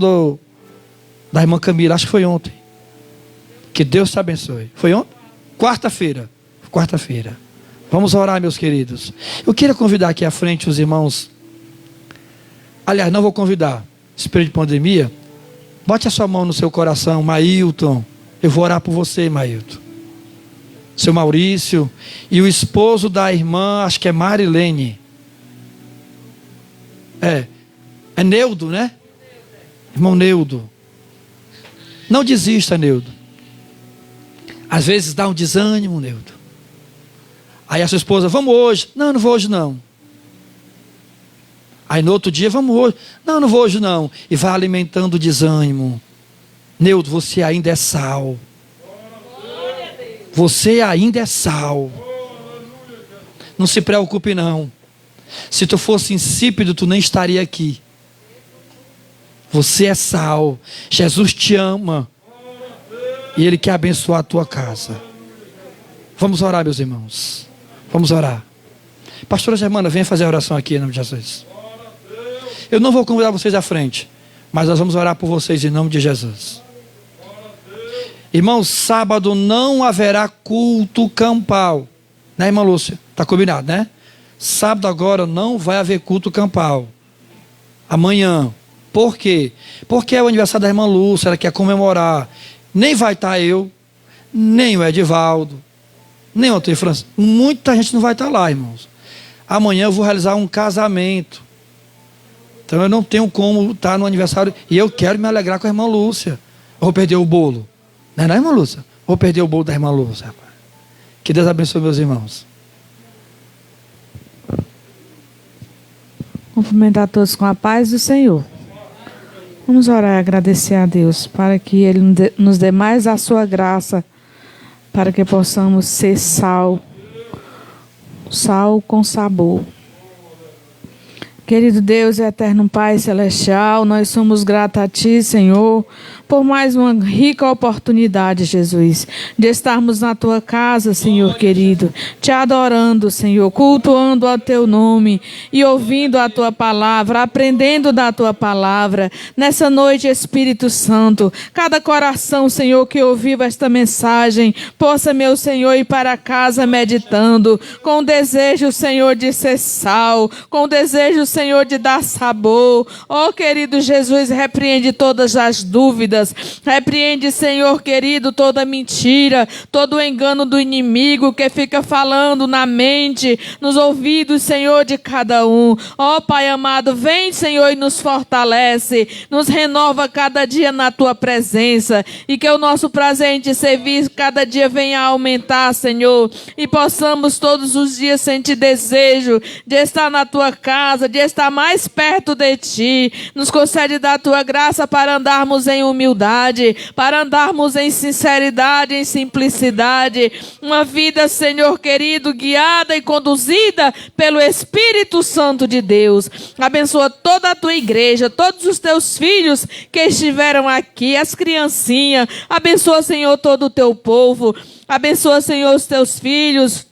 da irmã Camila, acho que foi ontem. Que Deus te abençoe. Foi ontem? Quarta-feira. Vamos orar, meus queridos. Eu queria convidar aqui à frente os irmãos. Aliás, não vou convidar. Esse período de pandemia, bote a sua mão no seu coração, Mailton. Eu vou orar por você, Mailton. Seu Maurício. E o esposo da irmã, acho que é Marilene. É Neudo, né? Irmão Neudo. Não desista, Neudo. Às vezes dá um desânimo, Neudo. Aí a sua esposa, vamos hoje. Não, não vou hoje não. Aí no outro dia, vamos hoje. Não, não vou hoje não. E vai alimentando o desânimo. Neudo, você ainda é sal. Você ainda é sal. Não se preocupe não. Se tu fosse insípido, tu nem estaria aqui. Você é sal. Jesus te ama. E Ele quer abençoar a tua casa. Vamos orar, meus irmãos. Vamos orar. Pastora Germana, venha fazer a oração aqui em nome de Jesus. Eu não vou convidar vocês à frente, mas nós vamos orar por vocês em nome de Jesus. Irmãos, sábado não haverá culto campal. Né, irmã Lúcia? Está combinado, né? Sábado agora não vai haver culto campal. Amanhã. Por quê? Porque é o aniversário da irmã Lúcia, ela quer comemorar. Nem vai estar eu, nem o Edivaldo, nem o Antônio Francisco. Muita gente não vai estar lá, irmãos. Amanhã eu vou realizar um casamento. Então eu não tenho como estar no aniversário. E eu quero me alegrar com a irmã Lúcia. Eu vou perder o bolo. Não é, irmã Lúcia? Vou perder o bolo da irmã Lúcia. Rapaz. Que Deus abençoe meus irmãos. Cumprimentar todos com a paz do Senhor. Vamos orar e agradecer a Deus para que Ele nos dê mais a sua graça, para que possamos ser sal com sabor. Querido Deus e eterno Pai Celestial, nós somos gratos a Ti, Senhor, por mais uma rica oportunidade, Jesus, de estarmos na Tua casa, Senhor querido, Te adorando, Senhor, cultuando ao Teu nome e ouvindo a Tua palavra, aprendendo da Tua palavra. Nessa noite, Espírito Santo, cada coração, Senhor, que ouviu esta mensagem, possa, meu Senhor, ir para casa meditando, com o desejo, Senhor, de ser sal, com o desejo, Senhor, de dar sabor. Oh, querido Jesus, repreende todas as dúvidas. Repreende, Senhor querido, toda mentira, todo engano do inimigo que fica falando na mente, nos ouvidos, Senhor, de cada um. Oh, Pai amado, vem, Senhor, e nos fortalece, nos renova cada dia na Tua presença, e que o nosso prazer em Te servir cada dia venha a aumentar, Senhor, e possamos todos os dias sentir desejo de estar na Tua casa, de estar mais perto de Ti. Nos concede da Tua graça para andarmos em humildade, para andarmos em sinceridade, em simplicidade. Uma vida, Senhor querido, guiada e conduzida pelo Espírito Santo de Deus. Abençoa toda a Tua igreja, todos os Teus filhos que estiveram aqui, as criancinhas. Abençoa, Senhor, todo o Teu povo. Abençoa, Senhor, os Teus filhos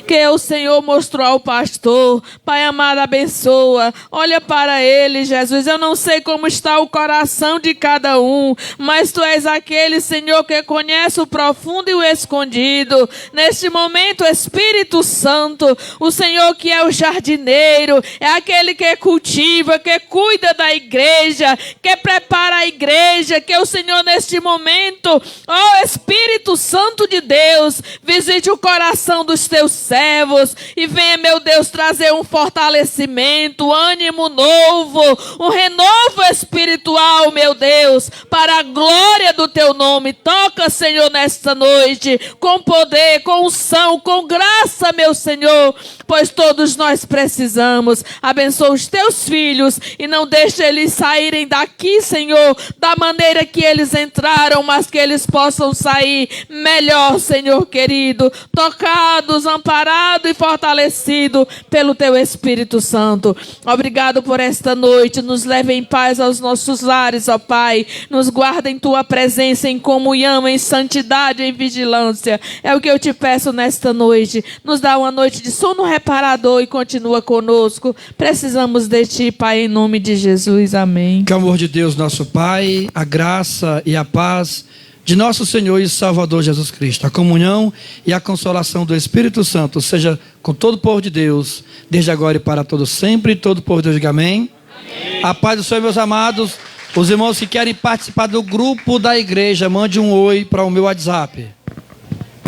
que o Senhor mostrou ao pastor. Pai amado, abençoa. Olha para ele, Jesus. Eu não sei como está o coração de cada um, mas Tu és aquele, Senhor, que conhece o profundo e o escondido. Neste momento, Espírito Santo, o Senhor que é o jardineiro, é aquele que cultiva, que cuida da igreja, que prepara a igreja, que o Senhor neste momento, oh Espírito Santo de Deus, visite o coração dos Teus servos e venha, meu Deus, trazer um fortalecimento, ânimo novo, um renovo espiritual, meu Deus, para a glória do Teu nome. Toca, Senhor, nesta noite, com poder, com unção, com graça, meu Senhor, pois todos nós precisamos. Abençoa os Teus filhos e não deixe eles saírem daqui, Senhor, da maneira que eles entraram, mas que eles possam sair melhor, Senhor querido, tocados, amparado e fortalecido pelo Teu Espírito Santo. Obrigado por esta noite. Nos leve em paz aos nossos lares, ó Pai. Nos guarda em Tua presença, em comunhão, em santidade, em vigilância. É o que eu Te peço nesta noite. Nos dá uma noite de sono reparador e continua conosco. Precisamos de Ti, Pai, em nome de Jesus. Amém. Que o amor de Deus, nosso Pai, a graça e a paz de nosso Senhor e Salvador Jesus Cristo, a comunhão e a consolação do Espírito Santo seja com todo o povo de Deus, desde agora e para todo sempre, e todo o povo de Deus diga amém. Amém. A paz do Senhor, meus amados. Os irmãos que querem participar do grupo da igreja, mande um oi para o meu WhatsApp.